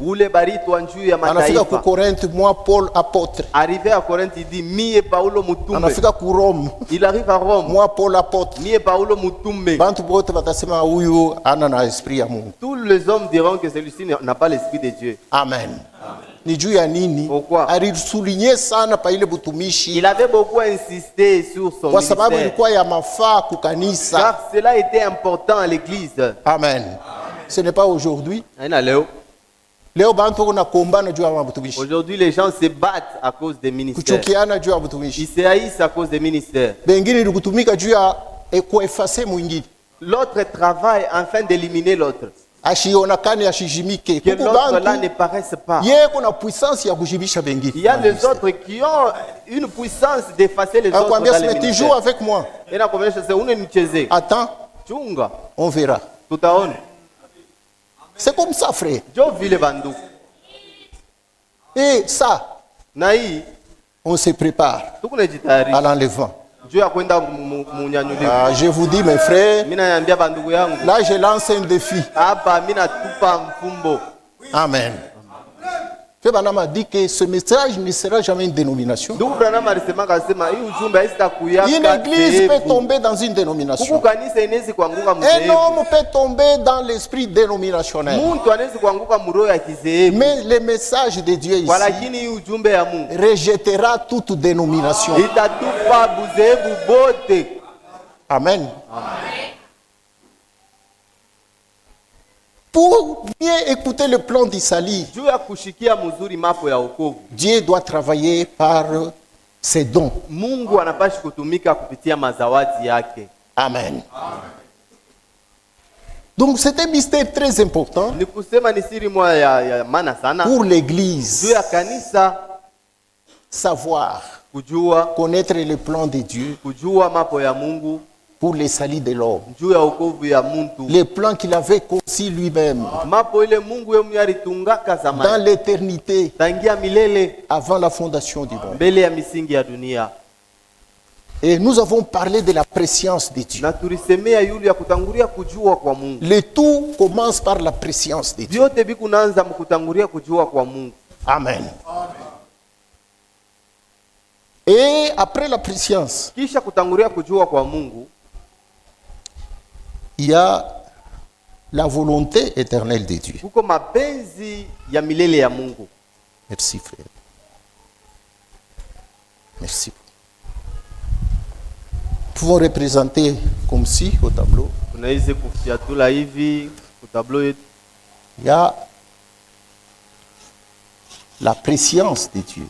moi Paul, apôtre, arrivé à Corinthe, il dit il arrive à Rome, moi Paul, apôtre, tous les hommes diront que celui-ci n'a pas l'esprit de Dieu. Amen. Pourquoi? Il avait beaucoup insisté sur son ministère. Car cela était important à l'église. Amen. Ce n'est pas aujourd'hui. Aujourd'hui, les gens se battent à cause des ministères. Ils se haïssent à cause des ministères. L'autre travaille afin d'éliminer l'autre. Que l'autre là ne paraisse pas. Il y a les autres qui ont une puissance d'effacer les autres dans les ministères. Tu joues avec moi. Attends, on verra. C'est comme ça, frère. Et ça, on se prépare à l'enlèvement. Je vous dis mes frères, là je lance un défi. Amen. Frère m'a dit que ce message ne sera jamais une dénomination. Une église peut tomber dans une dénomination. Un homme peut tomber dans l'esprit dénominationnel. Mais le message de Dieu ici rejettera toute dénomination. Amen. Pour mieux écouter le plan d'Isali, Dieu doit travailler par ses dons. Amen. Donc c'est un mystère très important pour l'Église. Savoir, connaître le plan de Dieu pour le salut de l'homme. Les plans qu'il avait conçus lui-même dans l'éternité, avant la fondation du monde. Et nous avons parlé de la préscience de Dieu. Le tout commence par la préscience de Dieu. Amen. Et après la préscience, il y a la volonté éternelle de Dieu. Merci frère. Merci. Nous pouvons représenter comme si au tableau. Il y a la préscience de Dieu.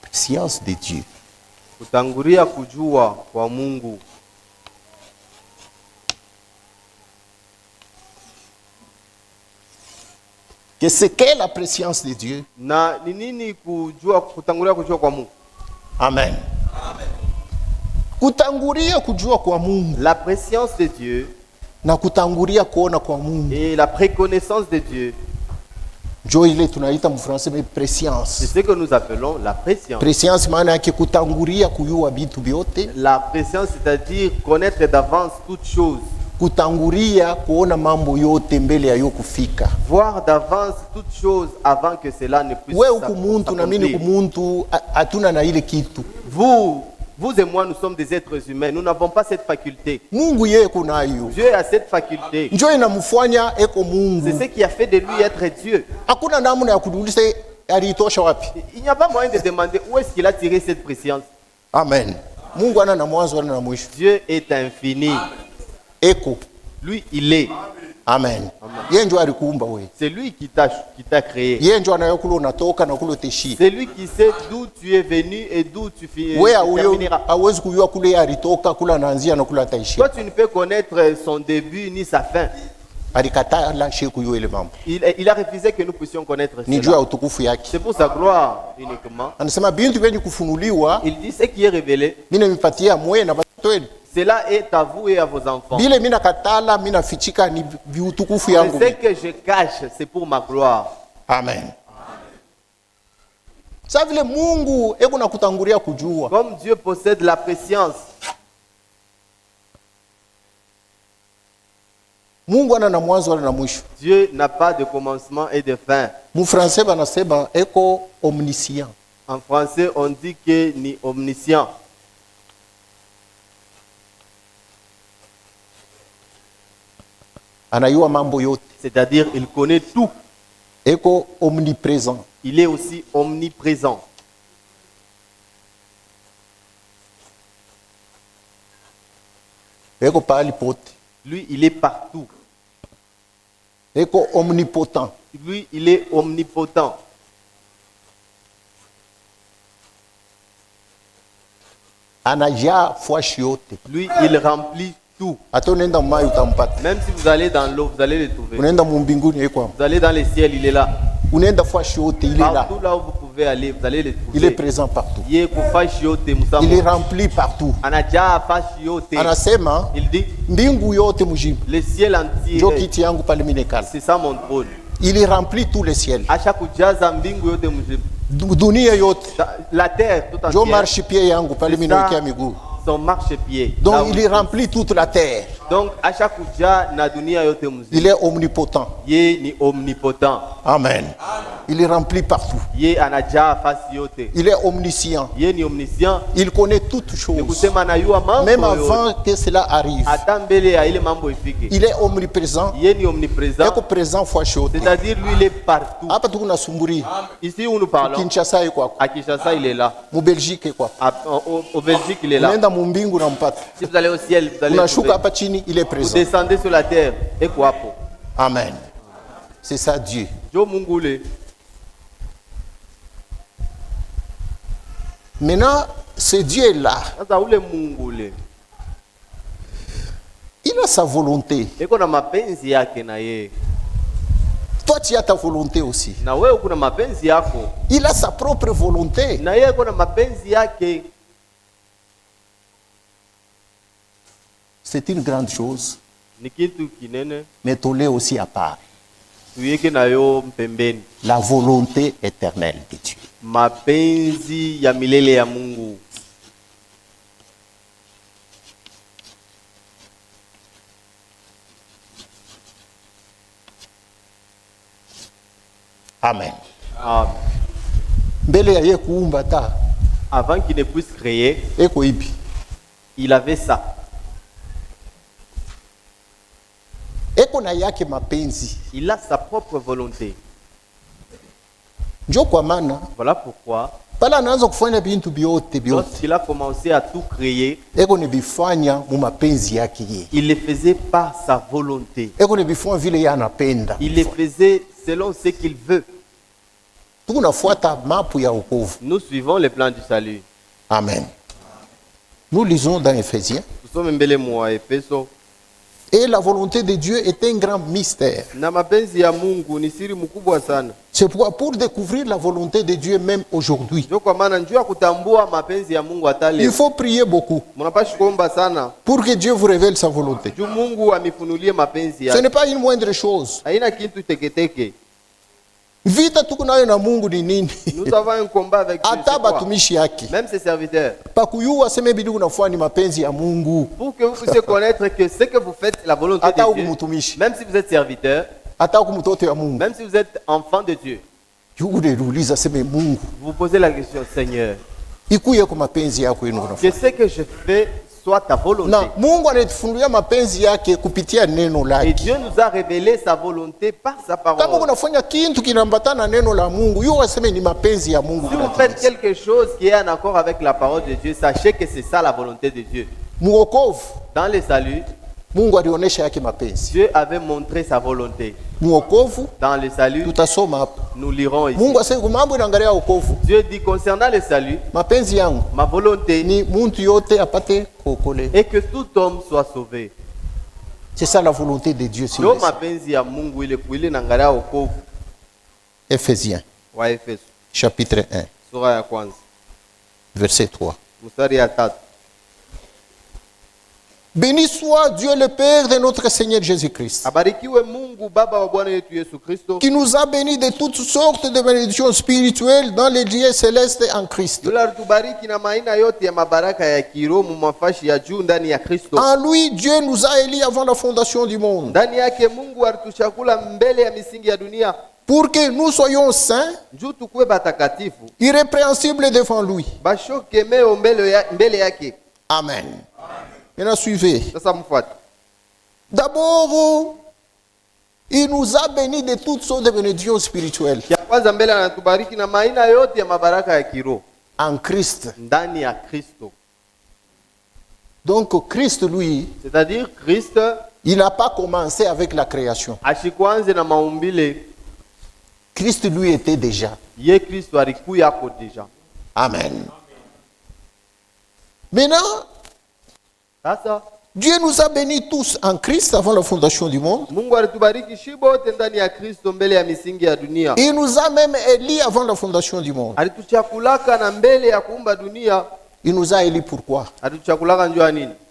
Préscience de Dieu. Qu'est-ce qu'est la préscience de Dieu? Amen. La préscience de Dieu et la préconnaissance de Dieu, c'est ce que nous appelons la préscience. La préscience, c'est-à-dire connaître d'avance toutes choses. Voir d'avance toutes choses avant que cela ne puisse s'accomplir. Vous et moi, nous sommes des êtres humains. Nous n'avons pas cette faculté. Dieu a cette faculté. C'est ce qui a fait de lui être Dieu. Il n'y a pas moyen de demander où est-ce qu'il a tiré cette préscience. Amen. Dieu est infini. Lui, il est. Amen. C'est lui qui t'a créé. C'est lui qui sait d'où tu es venu et d'où tu termineras. Toi, tu ne peux connaître son début ni sa fin. Il a refusé que nous puissions connaître cela. C'est pour sa gloire uniquement. Il dit ce qui est révélé. Cela est à vous et à vos enfants. Ce que je cache, c'est pour ma gloire. Amen. Comme Dieu possède la préscience, Dieu n'a pas de commencement et de fin. En français, on dit que ni omniscient. C'est-à-dire, il connaît tout. Omniprésent. Il est aussi omniprésent. Lui, il est partout. Omnipotent. Lui, il est omnipotent. Lui, il remplit tout. Même si vous allez dans l'eau, vous allez le trouver. Vous allez dans les ciels, il est là. Partout là où vous pouvez aller, vous allez le trouver. Il est présent partout. Il est rempli partout. Il dit, le ciel entier, c'est ça mon trône. Il est rempli tous les ciels. La terre tout entière. Son marchepied. Donc il est rempli toute la terre. Donc il est omnipotent. Il est omnipotent. Amen. Il est rempli partout. Ye anajaa fasi yote. Il est omniscient. Ye ni omniscient. Il connaît toutes choses. Kusema anayua mambo même avant que cela arrive. Ata mbele ya ile mambo ifike. Il est omniprésent. Ye ni omniprésent. Eko présent fois shote. C'est-à-dire lui il est partout. Hapa tuko na sumburi. Ici où nous parlons. Kinshasa iko hapo. À Kinshasa il est là. Mu Belgique iko hapo. Au Belgique il est là. Unaenda mu mbingu na mpata. Si vous allez au ciel, vous allez. Unashuka hapa chini, il est présent. Vous descendez sur la terre, eko hapo. Amen. C'est ça Dieu. Jo mungule. Maintenant, ce Dieu-là, il a sa volonté. Toi, tu as ta volonté aussi. Il a sa propre volonté. C'est une grande chose. Mais tu l'es aussi à part. La volonté éternelle de Dieu. Mapenzi ya milele ya Mungu. Amen. Amen. Mbele ya ye kuumba ta. Avant qu'il ne puisse créer, eko ibi. Il avait ça. Eko na yake mapenzi. Il a sa propre volonté. Njo kwa maana. Voilà pourquoi. Pala anaanza kufanya bintu byote. Lorsqu'il a commencé à tout créer, eko ne bifanya mu mapenzi yake ye. Il le faisait par sa volonté. Eko ne bifanya vile ye anapenda. Il le faisait selon ce qu'il veut. Tunafuata mapu ya wokovu. Nous suivons les plans du salut. Amen. Nous lisons dans Éphésiens. Nous sommes mbele mwa Efeso. Et la volonté de Dieu est un grand mystère. C'est pourquoi pour découvrir la volonté de Dieu même aujourd'hui, il faut prier beaucoup pour que Dieu vous révèle sa volonté. Ce n'est pas une moindre chose. Vita tukunayo na Mungu ni nini? Nous avons un combat avec Dieu. Ata batumishi yake. Même ses serviteurs. Pakuyua sema bidi kunafua ni mapenzi ya Mungu. Pour que vous puissiez connaître que ce que vous faites la volonté de Dieu. Même si vous êtes serviteur. Ata kumtoto ya Mungu. Même si vous êtes enfant de Dieu. Yukuuliza sema Mungu. Vous posez la question, Seigneur. Ikuye kwa mapenzi yako yenu kunafua. Que ce que je fais soit ta volonté. Na Mungu anatufunulia mapenzi yake kupitia neno lake. Et Dieu nous a révélé sa volonté par sa parole. Kama unafanya kitu kinambatana neno la Mungu, yeye aseme ni mapenzi ya Mungu. Si vous faites quelque chose qui est en accord avec la parole de Dieu, sachez que c'est ça la volonté de Dieu. Muokovu. Dans le salut, Mungu alionyesha yake mapenzi. Dieu avait montré sa volonté. Muokovu. Dans le salut, tutasoma hapo. Nous lirons ici. Mungu asema mambo inaangalia wokovu. Dieu dit concernant le salut, mapenzi yangu, ma volonté ni muntu yote apate kuokolewa. Et que tout homme soit sauvé. C'est ça la volonté de Dieu sur les mapenzi ya Mungu ile kuile naangalia wokovu. Éphésiens. Wa Efeso. Chapitre 1. Sura ya kwanza. Verset 3. Mstari ya 3. Béni soit Dieu le Père de notre Seigneur Jésus-Christ, qui nous a bénis de toutes sortes de bénédictions spirituelles dans les lieux célestes en Christ. En lui, Dieu nous a élis avant la fondation du monde, pour que nous soyons saints, irrépréhensibles devant lui. Amen. Maintenant, suivez. D'abord, il nous a bénis de toutes sortes de bénédictions spirituelles. En Christ. Donc, Christ, lui, c'est-à-dire Christ, il n'a pas commencé avec la création. Christ, lui, était déjà. Amen. Maintenant, Dieu nous a bénis tous en Christ avant la fondation du monde. Il nous a même élis avant la fondation du monde. Il nous a élis pourquoi?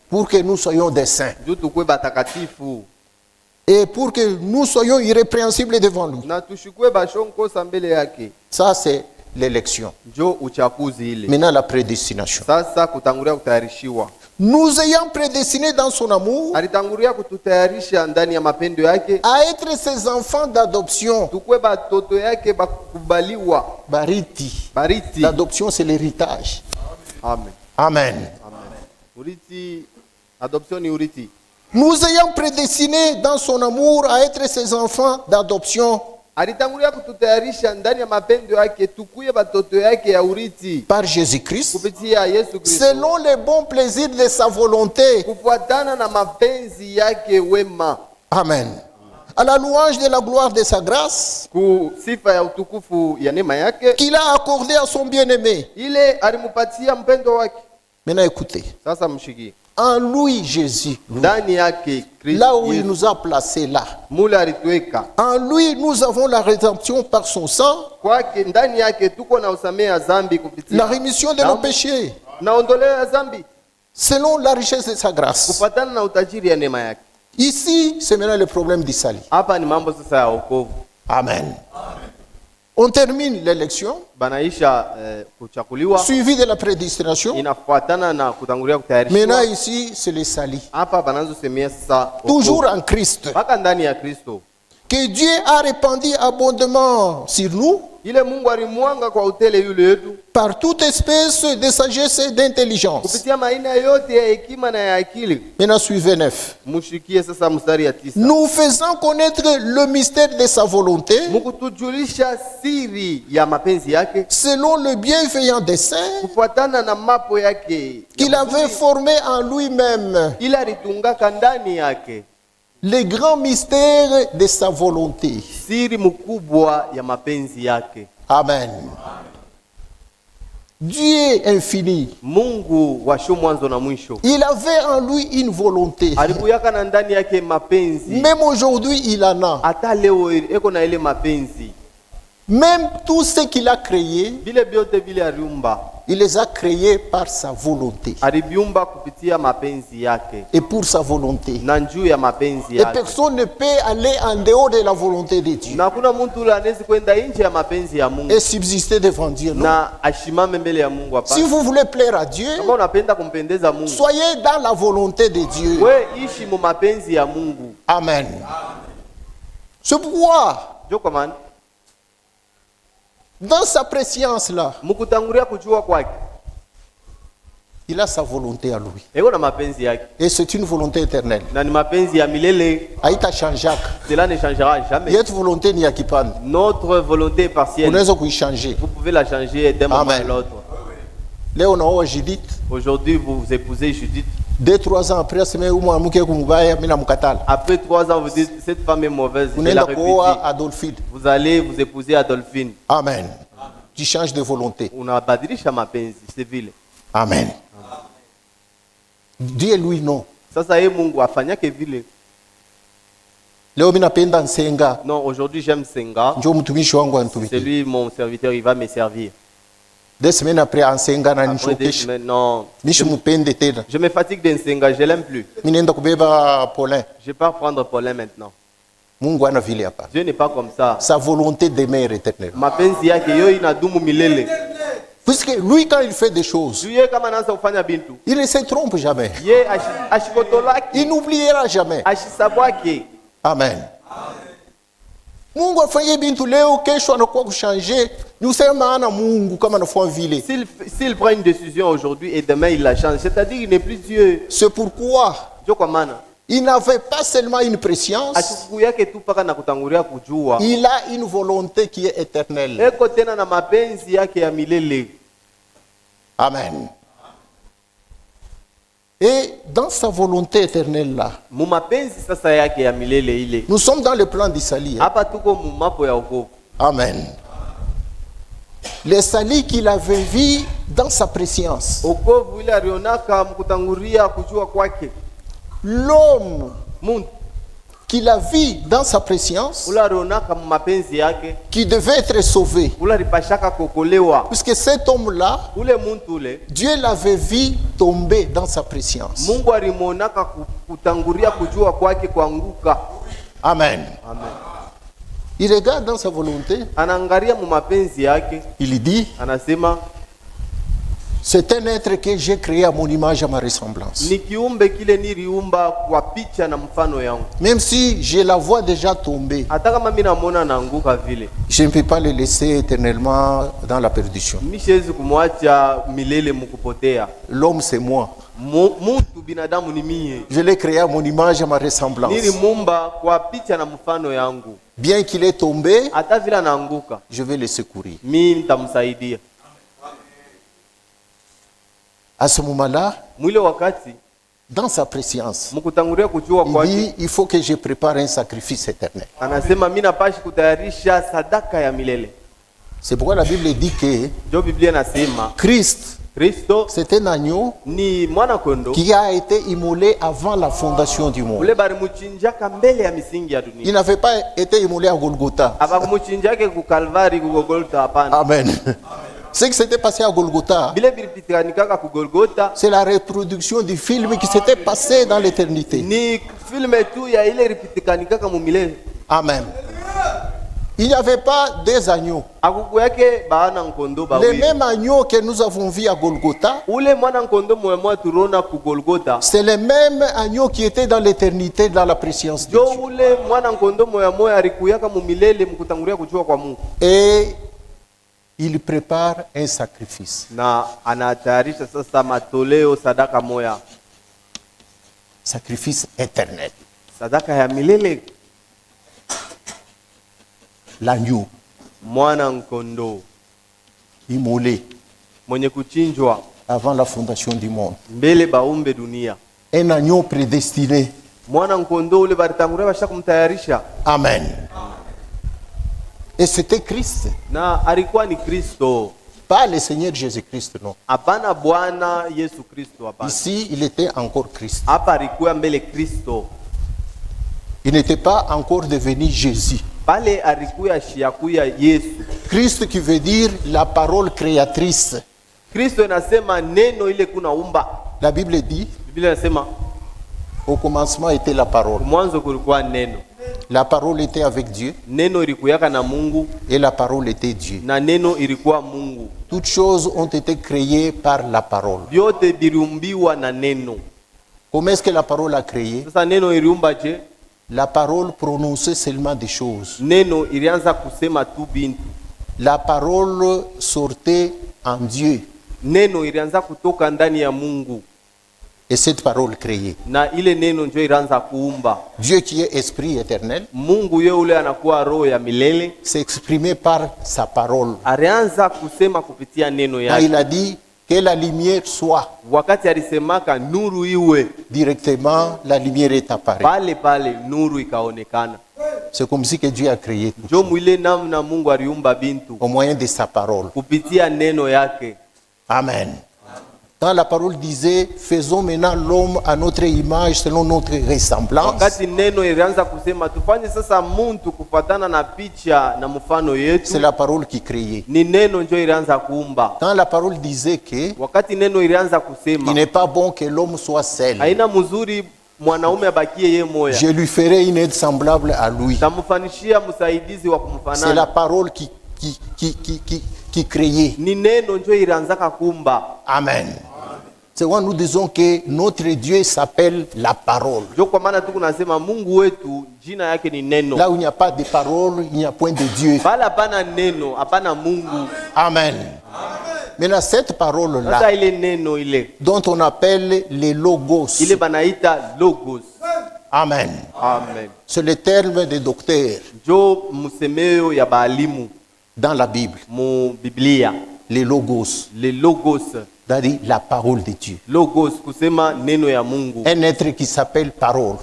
Pour que nous soyons des saints. Et pour que nous soyons irrépréhensibles devant lui. Ça, c'est l'élection. Maintenant, la prédestination. nous ayant prédestinés dans son amour alitangulia kututayarisha ndani ya mapendo yake à être ses enfants d'adoption. tukwe batoto yake bakubaliwa Bariti. bariti. L'adoption, c'est l'héritage. Amen. Amen. Amen. Uriti, adoption ni uriti. Nous ayant prédestinés dans son amour à être ses enfants d'adoption alitangulia kututayarisha ndani ya mapendo yake tukuye batoto yake ya uriti par Jésus-Christ, kupitia Yesu Kristo selon les bons plaisirs de sa volonté. kufuatana na mapenzi yake wema. Amen. À la louange de la gloire de sa grâce Ku sifa ya utukufu ya neema yake qu'il a accordé à son bien-aimé. ile alimupatia mpendo wake. Maintenant écoutez, Sasa mshiki en lui Jésus, ndani yake Kristo là où il Yesu, nous a placés là, mule alituweka en lui nous avons la rédemption par son sang, kwake, ndani yake tuko na usamehe ya dhambi la kupitia rémission de nos péchés, na ondoleo ya dhambi selon la richesse de sa grâce. kufuatana na utajiri ya neema yake. Ici, c'est maintenant le problème du salut. Hapa ni mambo sasa ya wokovu. Amen. On termine l'élection, Banaisha kuchakuliwa suivi de la prédestination. inafuatana na kutangulia Maintenant kutayarishwa. ici, c'est le salut. Hapa banaanza semea sasa Toujours en Christ. mpaka ndani ya Kristo. Que Dieu a répandu abondamment sur nous Ile Mungu alimwanga kwa utele yule yetu par toute espèce de sagesse et d'intelligence. kupitia maina yote ya hekima na ya akili. Maintenant, suivez 9. Mushikie sasa mstari ya 9. Nous faisant connaître le mystère de sa volonté, Mukutujulisha siri ya mapenzi yake selon le bienveillant dessein kufuatana na mapo yake qu'il avait formé en lui-même, ile alitungaka ndani yake, les grands mystères de sa volonté. siri mkubwa ya mapenzi yake. Amen. Dieu infini, Mungu wa sho mwanzo na mwisho il avait en lui une volonté. alikuyaka na ndani yake mapenzi. Même aujourd'hui, il en a. Hata leo eko na ile mapenzi. Même tout ce qu'il a créé, Vile vyote vile aliumba, il les a créés par sa volonté aliviumba kupitia mapenzi yake et pour sa volonté. na njuu ya mapenzi Et yake. personne ne peut aller en dehors de la volonté de Dieu Na hakuna mtu ule anaweza kwenda nje ya mapenzi ya Mungu et subsister devant Dieu. Non. na ashimame mbele ya Mungu. Hapa Si vous voulez plaire à Dieu, kama unapenda kumpendeza Mungu, soyez dans la volonté de Dieu. we ishi mu mapenzi ya Mungu. Amen. C'est pourquoi, Jo kwa maana dans sa préscience là, mkutangulia kujua kwake, il a sa volonté à lui. eko na mapenzi yake Et c'est une volonté éternelle. na ni mapenzi ya milele. Haita changaka. Cela ne changera jamais. Cette volonté ni ya kipande. Notre volonté est partielle. Unaweza kuichange. Vous pouvez la changer d'un moment à Amen. l'autre. Leo naoa Judith. Aujourd'hui, vous épousez Judith. 2-3 ans après, aseme huyu mwanamke kumubaya, mimi namkatala. Après 3 ans, vous dites cette femme est mauvaise. Je la Unaenda répéter. kuoa Adolphine. Vous allez vous épouser Adolphine. Amen. Tu changes de volonté. Unabadilisha mapenzi, c'est vile. Amen. Dieu lui non. Sasa yeye Mungu afanyake vile. Leo mimi napenda nsenga. Non, aujourd'hui j'aime Senga. Njoo mtumishi wangu C'est anitumikie. lui mon serviteur, il va me servir. 2 semaines après ansenga na Après 2 nishokesha. semaines, non. Nishimupende tena. Je me fatigue de Senga, je l'aime plus. Mimi naenda kubeba Paulin. Je pars prendre Paulin maintenant. Mungu ana vile hapa. Dieu n'est pas comme ça. Sa volonté demeure éternelle. Mapenzi yake yo inadumu milele. Puisque lui quand il fait des choses, Dieu kama anaanza kufanya bintu, il ne se trompe jamais. ye ashikotolaki, Il n'oubliera jamais. ashisabwake. Amen. Mungu afanye bintu leo, kesho anakuwa kushanje. Ni usema maana Mungu kama anafanya vile. S'il prend une décision aujourd'hui et demain il la change, c'est-à-dire qu'il n'est plus Dieu. C'est pourquoi Jo kwa maana il n'avait pas seulement une préscience, ashuku yake tu paka na kutangulia kujua. il a une volonté qui est éternelle. Eko tena na mapenzi yake ya milele. Amen. Et dans sa volonté éternelle là, Mu mapenzi sasa yake ya milele ile. nous sommes dans le plan du salut. Hein? Hapa tuko mu mapo ya wokovu. Amen. Le salut qu'il avait vu dans sa préscience. Wokovu ile alionaka mkutangulia kujua kwake. L'homme Muntu qu'il a vu dans sa préscience, ule alionaka mu mapenzi yake, qui devait être sauvé. ule alipashaka kokolewa. Puisque cet homme-là, Ule muntu ule Dieu l'avait vu tomber dans sa préscience. Mungu alimonaka kutangulia kujua kwake kuanguka. Amen. Amen. Il regarde dans sa volonté, Anaangalia mu mapenzi yake, il dit, anasema C'est un être que j'ai créé à mon image, à ma ressemblance. Même si je la vois déjà tomber, je ne peux pas le laisser éternellement dans la perdition. L'homme, c'est moi. Je l'ai créé à mon image, à ma ressemblance. Bien qu'il est tombé, je vais le secourir. À ce moment-là, dans sa préscience, il dit, il faut que je prépare un sacrifice éternel. C'est pourquoi la Bible dit que Christ, c'est un agneau qui a été immolé avant la fondation du monde. Il n'avait pas été immolé à Golgotha. Amen. Ce qui s'était passé à Golgotha, c'est la reproduction du film qui s'était passé dans l'éternité. Amen. Il n'y avait pas des agneaux. Les mêmes agneaux que nous avons vus à Golgotha, c'est les mêmes agneaux qui étaient dans l'éternité, dans la préscience de Dieu. Et il prépare un sacrifice. Sacrifice éternel. L'agneau immolé avant la fondation du monde. Un agneau prédestiné. Amen. Et c'était Christ. Pas le Seigneur Jésus-Christ, non. Ici, il était encore Christ. Il n'était pas encore devenu Jésus. Christ qui veut dire la parole créatrice. La Bible dit, au commencement était la parole. La parole était avec Dieu. Et la parole était Dieu. Toutes choses ont été créées par la parole. Comment est-ce que la parole a créé? La parole prononçait seulement des choses. La parole sortait en Dieu. Et cette parole créée. Dieu qui est esprit éternel s'est exprimé par sa parole. Quand il a dit que la lumière soit, directement la lumière est apparue. C'est comme si que Dieu a créé tout au moyen de sa parole. Amen. Quand la parole disait, faisons maintenant l'homme à notre image, selon notre ressemblance. C'est la parole qui créait. Quand la parole disait que il n'est pas bon que l'homme soit seul, je lui ferai une aide semblable à lui. C'est la parole qui créait. Amen. C'est pourquoi nous disons que notre Dieu s'appelle la parole. Là où il n'y a pas de parole, il n'y a point de Dieu. Amen. Maintenant, cette parole-là, dont on appelle les logos. Amen. C'est le terme des docteurs dans la Bible. Les logos. C'est-à-dire la parole de Dieu. Un être qui s'appelle parole.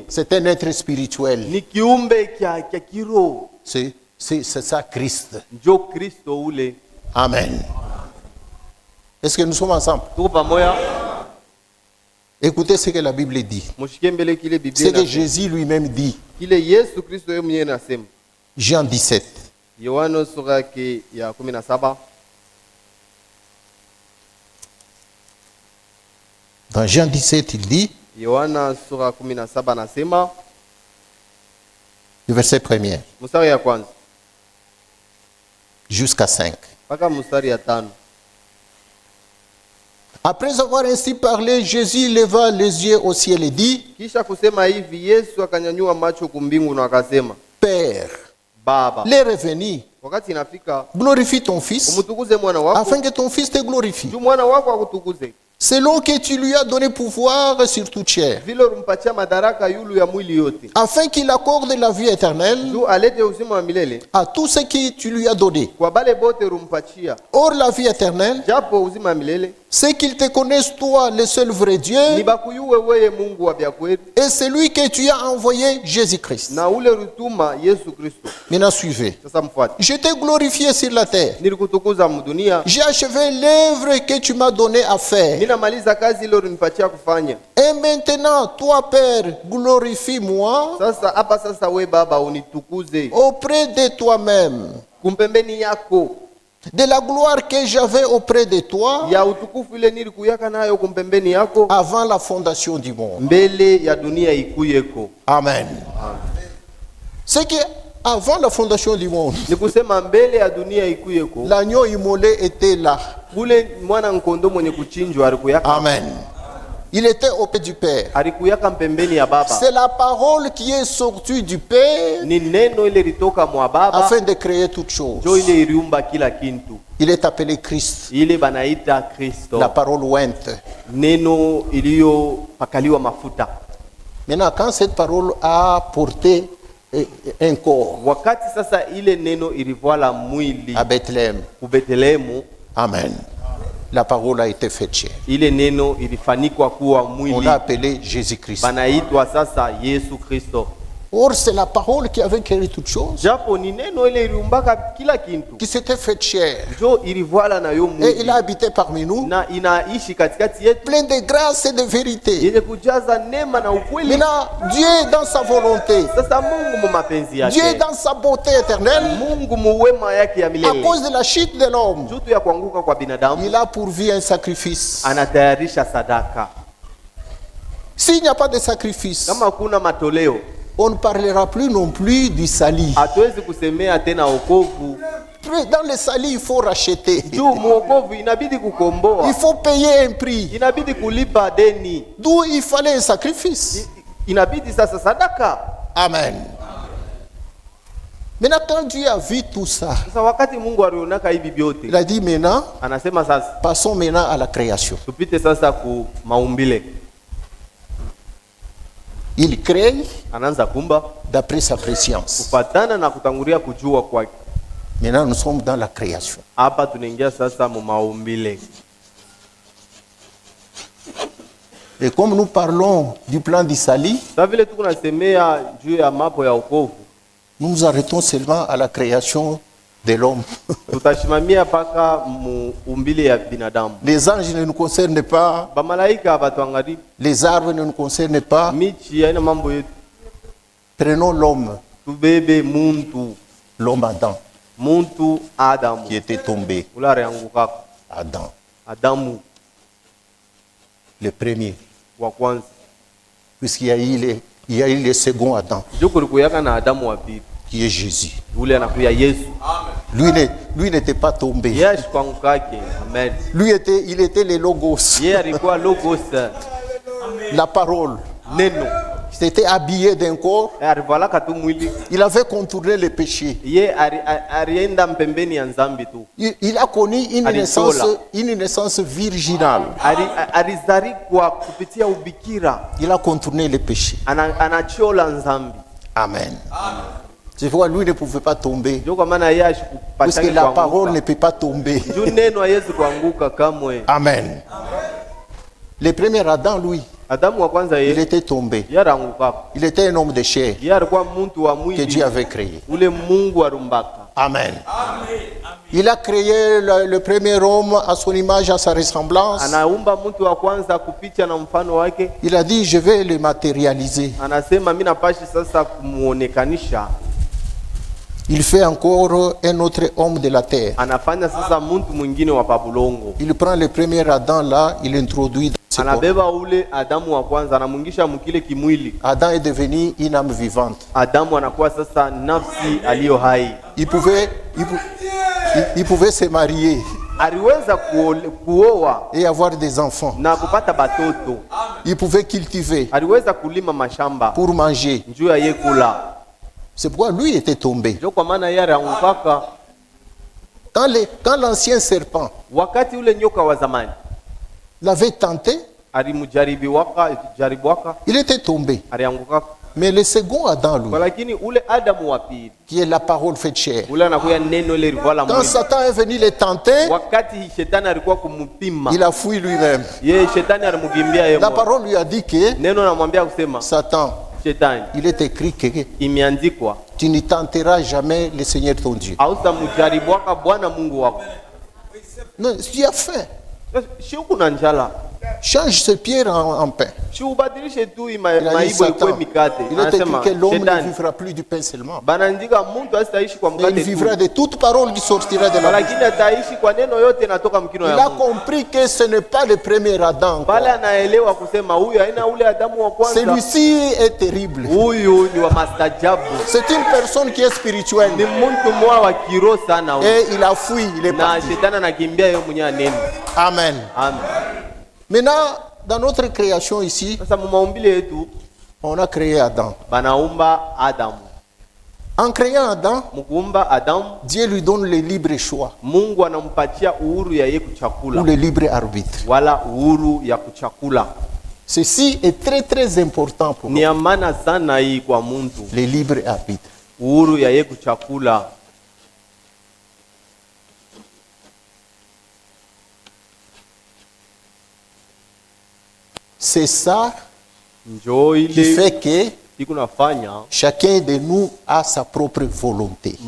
C'est un être spirituel. C'est ça Christ. Amen. Est-ce que nous sommes ensemble? Écoutez ce que la Bible dit. Ce que Jésus lui-même dit. Jean 17. Dans Jean 17, il dit, le verset 1er jusqu'à 5. Mpaka mstari ya 5. Après avoir ainsi parlé, Jésus leva les yeux au ciel et dit, Kisha kusema hivi, Yesu akanyanyua macho kumbingu na akasema, Père, Baba, l'heure est venue, wakati inafika glorifie ton fils, umtukuze mwana wako, afin que ton fils te glorifie. juu mwana wako akutukuze, Selon que tu lui as donné pouvoir sur toute chair, vile ulimpatia madaraka yulu ya mwili yote, afin qu'il accorde la vie éternelle juu alete uzima wa milele à tout ce que tu lui as donné. kwa bale bote ulimpatia. Or, la vie éternelle, Japo uzima wa milele c'est qu'ils te connaissent, toi, le seul vrai ni Dieu, bakuyuwe weye Mungu wa vya kweli et celui que tu as envoyé, Jésus-Christ. na ule rutuma Yesu Kristo. Maintenant, suivez. Sasa mfuate. Je t'ai glorifié sur la terre. Nilikutukuza mdunia, J'ai achevé l'œuvre que tu m'as donné à faire. ninamaliza kazi ile ulinipatia kufanya. Et maintenant, toi, Père, glorifie-moi Sasa hapa sasa we Baba unitukuze auprès de toi-même, kumpembeni yako de la gloire que j'avais auprès de toi ya utukufu ile nilikuyaka nayo kumpembeni yako avant la fondation du monde. mbele ya dunia ikuyeko. Amen. C'est que avant la fondation du monde, Ni kusema mbele ya dunia ikuyeko, l'agneau immolé était là. kule mwana nkondo mwenye kuchinjwa alikuyaka, Amen. Il était auprès du Père. alikuyaka mpembeni ya Baba. C'est la parole qui est sortie du Père Ni neno ile litoka mwa Baba afin de créer toutes choses. jo ile iliumba kila kintu. Il est appelé Christ, Ile banaita Kristo, la parole ointe. neno iliyopakaliwa mafuta. Maintenant, quand cette parole a porté un corps Wakati sasa ile neno ilivala mwili à Bethléem, ku Betlehemu, Amen, la parole a été faite chair. ile neno ilifanikwa kuwa On mwili, l'a appelé Jésus-Christ. banaitwa sasa Yesu Kristo. Or, c'est la parole qui avait créé toutes choses, Japo ni neno ile iliumbaka kila kintu, qui s'était faite chair. jo ilivala na yo Et il mwili a habité parmi nous, na inaishi katikati yetu, plein de grâce et de vérité. yenye kujaza neema na ukweli. Maintenant, Dieu dans sa volonté, Sasa Mungu mu mapenzi Dieu yake, dans sa beauté éternelle, Mungu muwema yake ya à milele, cause de la chute de l'homme, jutu ya kuanguka kwa binadamu, il a pourvu un sacrifice. anatayarisha sadaka. S'il n'y a pas de sacrifice, Kama kuna matoleo, on ne parlera plus non plus du salut. hatuwezi kusemea tena wokovu. Dans le salut, il faut racheter. Juu mwokovu inabidi Il kukomboa, faut payer un prix. inabidi kulipa deni, D'où il fallait un sacrifice. inabidi sasa sadaka. Amen. Maintenant, quand Dieu a vu tout ça, Sasa wakati Mungu alionaka hivi il vyote, a dit maintenant, anasema sasa passons maintenant à la création. tupite sasa ku maumbile. Il crée Anaanza kumba d'après sa préscience. kufatana na kutangulia kujua kwake. Maintenant, nous sommes dans la création. Hapa tunaingia sasa mu maumbile. Et comme nous parlons du plan du salut, Sasa vile tuko nasemea juu ya mapo ya wokovu, nous nous arrêtons seulement à la création de l'homme. tutashimamia paka muumbile ya binadamu. Les anges ne nous concernent pas, Bamalaika batuangalie, les arbres ne nous concernent pas. michi haina mambo yetu. Prenons l'homme, Tubebe muntu, l'homme Adam, muntu Adamu, qui était tombé. ula alianguka. Adam, Adamu le premier. wa kwanza, Puisqu'il y a eu le second Adam, juu kulikuyaka na Adamu wa pili, qui est Jésus. ule anakuya Yesu. Lui n'était pas tombé. Yeye ashikuangukake. Amen. Il était le logos, Yeye alikuwa logos, la parole. neno. Il s'était habillé d'un corps. Alivalaka tu mwili. Il avait contourné le péché. Yeye alienda mpembeni ya nzambi tu. Il a connu Alichola. une naissance virginale. Alizarikwa kupitia ubikira. Il a contourné le péché. Anachola nzambi. Amen. Tu vois, lui ne pouvait pas tomber. Ndio kwa maana yeye Parce ashikupataki que la parole kuanguka. ne peut pas tomber. Juu neno haiwezi kuanguka kamwe. Amen. Le premier Adam, lui, Adamu wa kwanza il yeye était tombé. alianguka. Il était un homme de chair Yeye alikuwa mtu wa que mwili Dieu avait créé. ule Mungu arumbaka. Amen. Il a créé le premier homme à son image, à sa ressemblance. Anaumba mtu wa kwanza kupicha na mfano wake. Il a dit, je vais le matérialiser. Anasema mimi napashi sasa kumuonekanisha. Il fait encore un autre homme de la terre. Anafanya sasa muntu mwingine wa pabulongo. Il prend le premier Adam là, il introduit dans ce corps. Anabeba ule Adamu wa kwanza anamungisha mkile kimwili. Adam est devenu une âme vivante. Adamu anakuwa sasa nafsi aliyo hai. Il pouvait se marier. Aliweza kuoa et avoir des enfants. Na kupata batoto. Il pouvait cultiver. Aliweza kulima mashamba pour manger. Njuu ya yekula. C'est pourquoi lui était tombé. Ndio kwa maana yeye alianguka. Quand l'ancien serpent wakati ule nyoka wa zamani l'avait tenté, il était tombé. Alianguka. Mais le second Adam, lui, lakini ule Adamu wa pili, qui est la parole faite chair, ule anakuya neno ile rivala quand Satan est venu le tenter, wakati shetani alikuwa kumupima, il a fui lui-même. Yeye shetani alimukimbia yeye. La parole lui a dit que neno namwambia kusema Satan, shetani, il est écrit que imeandikwa, tu ne tenteras jamais le Seigneur ton Dieu. Hautamjaribuaka Bwana Mungu wako. Non, tu as faim. Si uko na njala, change ce pierre en pain. Si ubadilishe tu Il a dit Satan, il est écrit que l'homme ne vivra plus du pain seulement. Il vivra de toute parole qui sortira de la bouche. Il a compris que ce n'est pas le premier Adam. Celui-ci est terrible. C'est une personne qui est spirituelle. Et il a fui, il est parti. Amen. Maintenant, dans notre création ici, on a créé Adam. En créant Adam, Dieu lui donne le libre choix ou le libre arbitre. Ceci est très très important pour nous. Le libre arbitre. C'est ça qui fait que chacun de nous a sa propre volonté.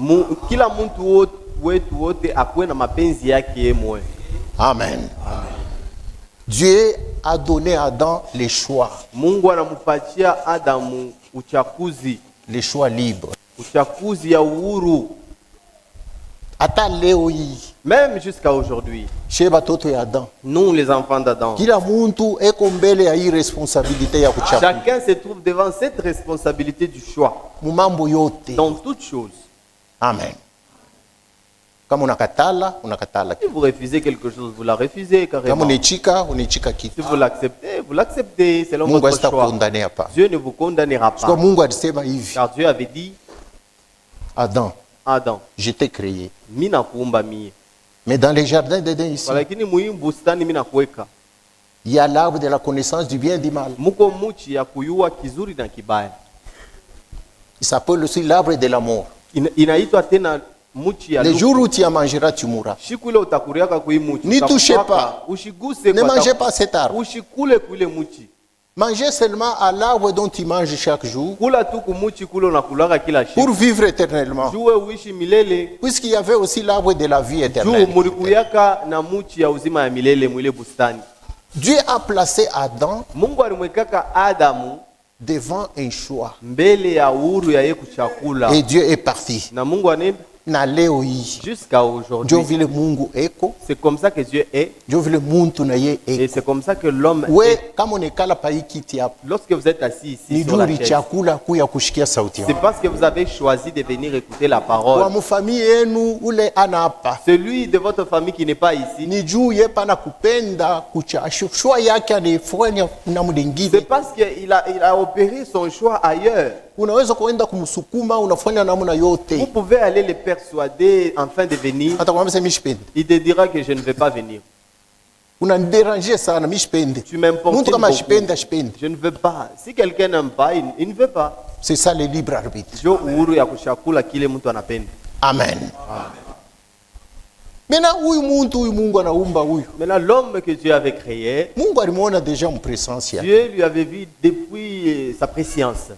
Amen. Dieu a donné à Adam les choix. Les choix libres. Même jusqu'à aujourd'hui, nous les enfants d'Adam, chacun se trouve devant cette responsabilité du choix dans toutes choses. Amen. Si vous refusez quelque chose, vous la refusez carrément. Si vous l'acceptez selon votre choix. Dieu ne vous condamnera pas. Car Dieu avait dit, Adam, je t'ai créé. Mais dans les jardins d'Éden ici, il y a l'arbre de la connaissance du bien et du mal. Il s'appelle aussi l'arbre de la mort. Le jour où tu en mangeras, tu mourras. N'y touchez pas. Ne mangez pas cet arbre. Mangez seulement à l'arbre dont tu manges chaque jour pour vivre éternellement. Puisqu'il y avait aussi l'arbre de la vie éternelle. Dieu a placé Adam devant un choix. Et Dieu est parti. Jusqu'à aujourd'hui, c'est comme ça que Dieu est. Et c'est comme ça que l'homme est. Lorsque vous êtes assis ici sur la chaise, c'est parce que vous avez choisi de venir écouter la parole. Celui de votre famille qui n'est pas ici, c'est parce qu'il a opéré son choix ailleurs. Vous pouvez aller le persuader enfin de venir. Il te dira que je ne vais pas venir. Tu m'importes beaucoup. Je ne veux pas. Si quelqu'un n'aime pas, il ne veut pas. C'est ça le libre arbitre. Amen. Maintenant, l'homme que Dieu avait créé, Dieu lui avait vu depuis sa préscience.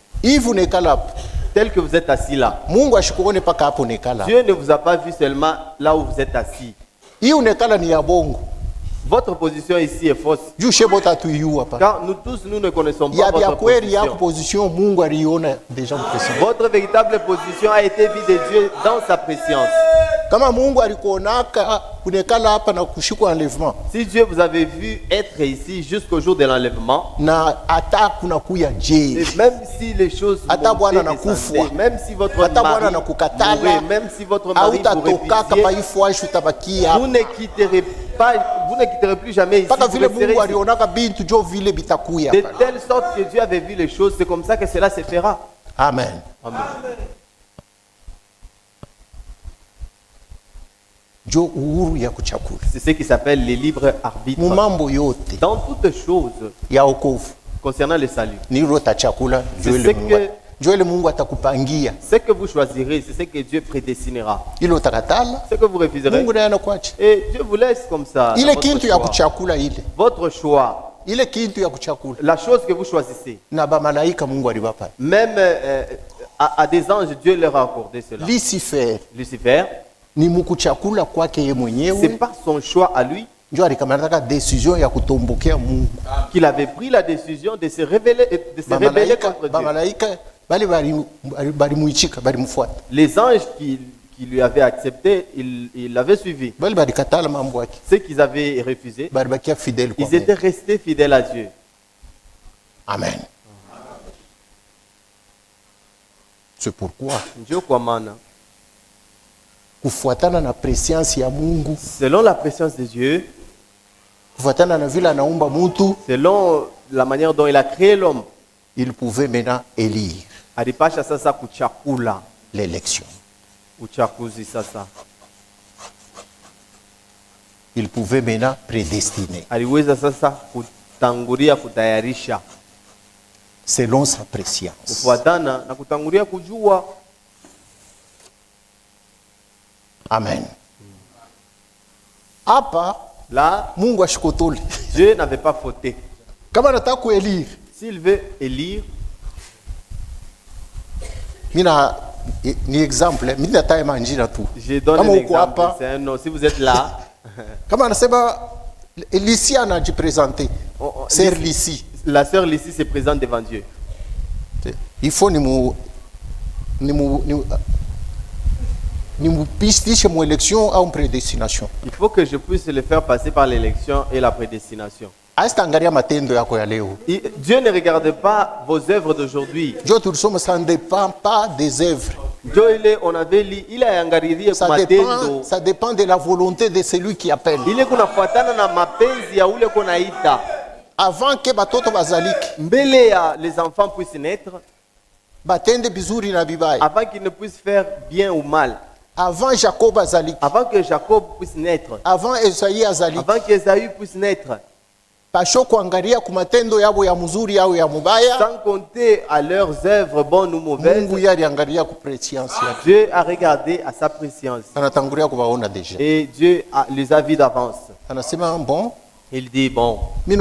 Tel que vous êtes assis là. Dieu ne vous a pas vu seulement là où vous êtes assis. Votre position ici est fausse. Car nous tous, nous ne connaissons pas votre position. Votre véritable position a été vue de Dieu dans sa préscience. Si Dieu vous avait vu être ici jusqu'au jour de l'enlèvement, et même si les choses montaient, même si votre mari mourait, même si votre mari vous refusiez, vous ne quitterez plus jamais ici. De telle sorte que Dieu avait vu les choses, c'est comme ça que cela se fera. Amen. Amen. C'est ce qui s'appelle les libres arbitres. Dans toutes choses concernant le salut, ce que vous choisirez, c'est ce que Dieu prédestinera. Ce que vous refuserez, et Dieu vous laisse comme ça. Votre choix, la chose que vous choisissez, même à des anges, Dieu leur a accordé cela. Lucifer, c'est par son choix à lui qu'il avait pris la décision de se révéler, contre Dieu. Les anges qui lui avaient accepté, ils l'avaient suivi. Ceux qu'ils avaient refusé, ils étaient restés fidèles à Dieu. Amen. C'est pourquoi selon la préscience de Dieu, selon la manière dont il a créé l'homme, il pouvait maintenant élire l'élection. Il pouvait maintenant prédestiner selon sa préscience. Amen. Là, Dieu n'avait pas fauté. S'il veut élire, je donne un exemple. C'est un nom. Si vous êtes là, la sœur Lissi se présente devant Dieu. Il faut il faut que je puisse le faire passer par l'élection et la prédestination. Dieu ne regarde pas vos œuvres d'aujourd'hui. Ça ne dépend pas des œuvres. Ça dépend de la volonté de celui qui appelle. Avant que les enfants puissent naître, avant qu'ils ne puissent faire bien ou mal, avant Jacob azalik, avant que Jacob puisse naître, avant Esaïe azalik, avant qu'Esaü puisse naître, sans compter à leurs œuvres bonnes ou mauvaises, Dieu a regardé à sa préscience et Dieu les a vus d'avance. Il dit bon, je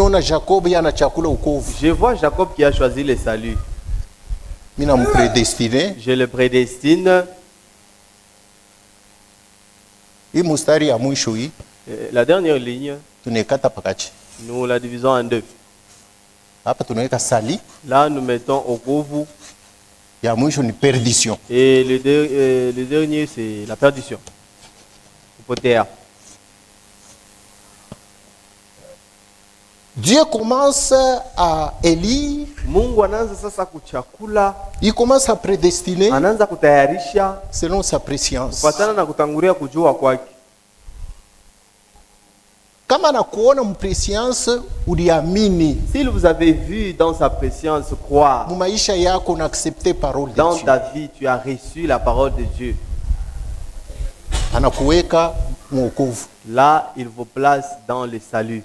vois Jacob qui a choisi le salut. Je le prédestine. La dernière ligne, nous la divisons en deux. Là, nous mettons au Okovu. Et le dernier, c'est la perdition. Dieu commence à élire. Il commence à prédestiner selon sa préscience. S'il vous avait vu dans sa préscience croire, dans ta vie, tu as reçu la parole de Dieu. Là, il vous place dans le salut.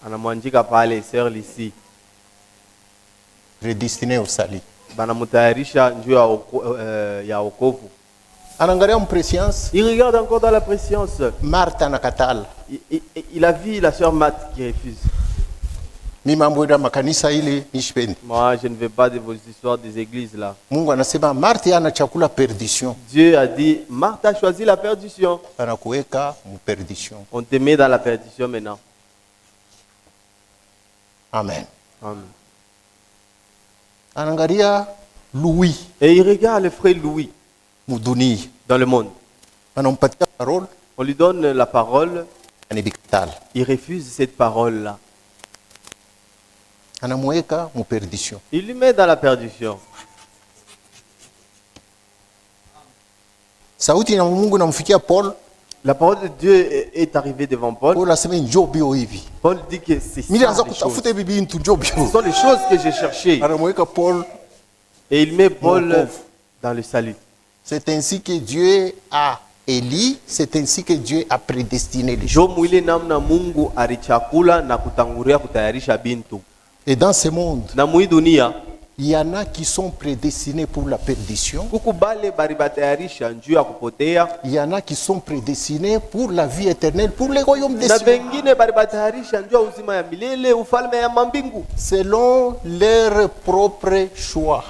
Anamwandika pale sœur Lissi. Prédestiné au salut. Banamutayarisha njoo ya wokovu. Anangalia mprescience. Il regarde encore dans la préscience. Marthe anakatala. Il a vu la sœur Marthe qui refuse. Mimi mambo ya makanisa ile nishipendi. Moi, je ne veux pas de vos histoires des églises là. Mungu anasema Martha anachakula perdition. Dieu a dit, Marthe a choisi la perdition. Anakuweka mu perdition. On te met dans la perdition maintenant. Amen. Amen. Anangalia Louis. Et il regarde le frère Louis Muduni dans le monde. Anampatia parole. On lui donne la parole. Anibikatal. Il refuse cette parole-là. Anamweka mu perdition. Il lui met dans la perdition. Sauti ya Mungu inamfikia Paul. La parole de Dieu est arrivée devant Paul. Paul asema njobio hivi. Paul dit que c'est ça. Ce sont les choses que j'ai cherchées. Anamweka Paul. Et il met Paul dans le salut. C'est ainsi que Dieu a élu, c'est ainsi que Dieu a prédestiné les choses. Et dans ce monde, il y en a qui sont prédestinés pour la perdition. Il y en a qui sont prédestinés pour la vie éternelle, pour le royaume des cieux. Selon leur propre choix.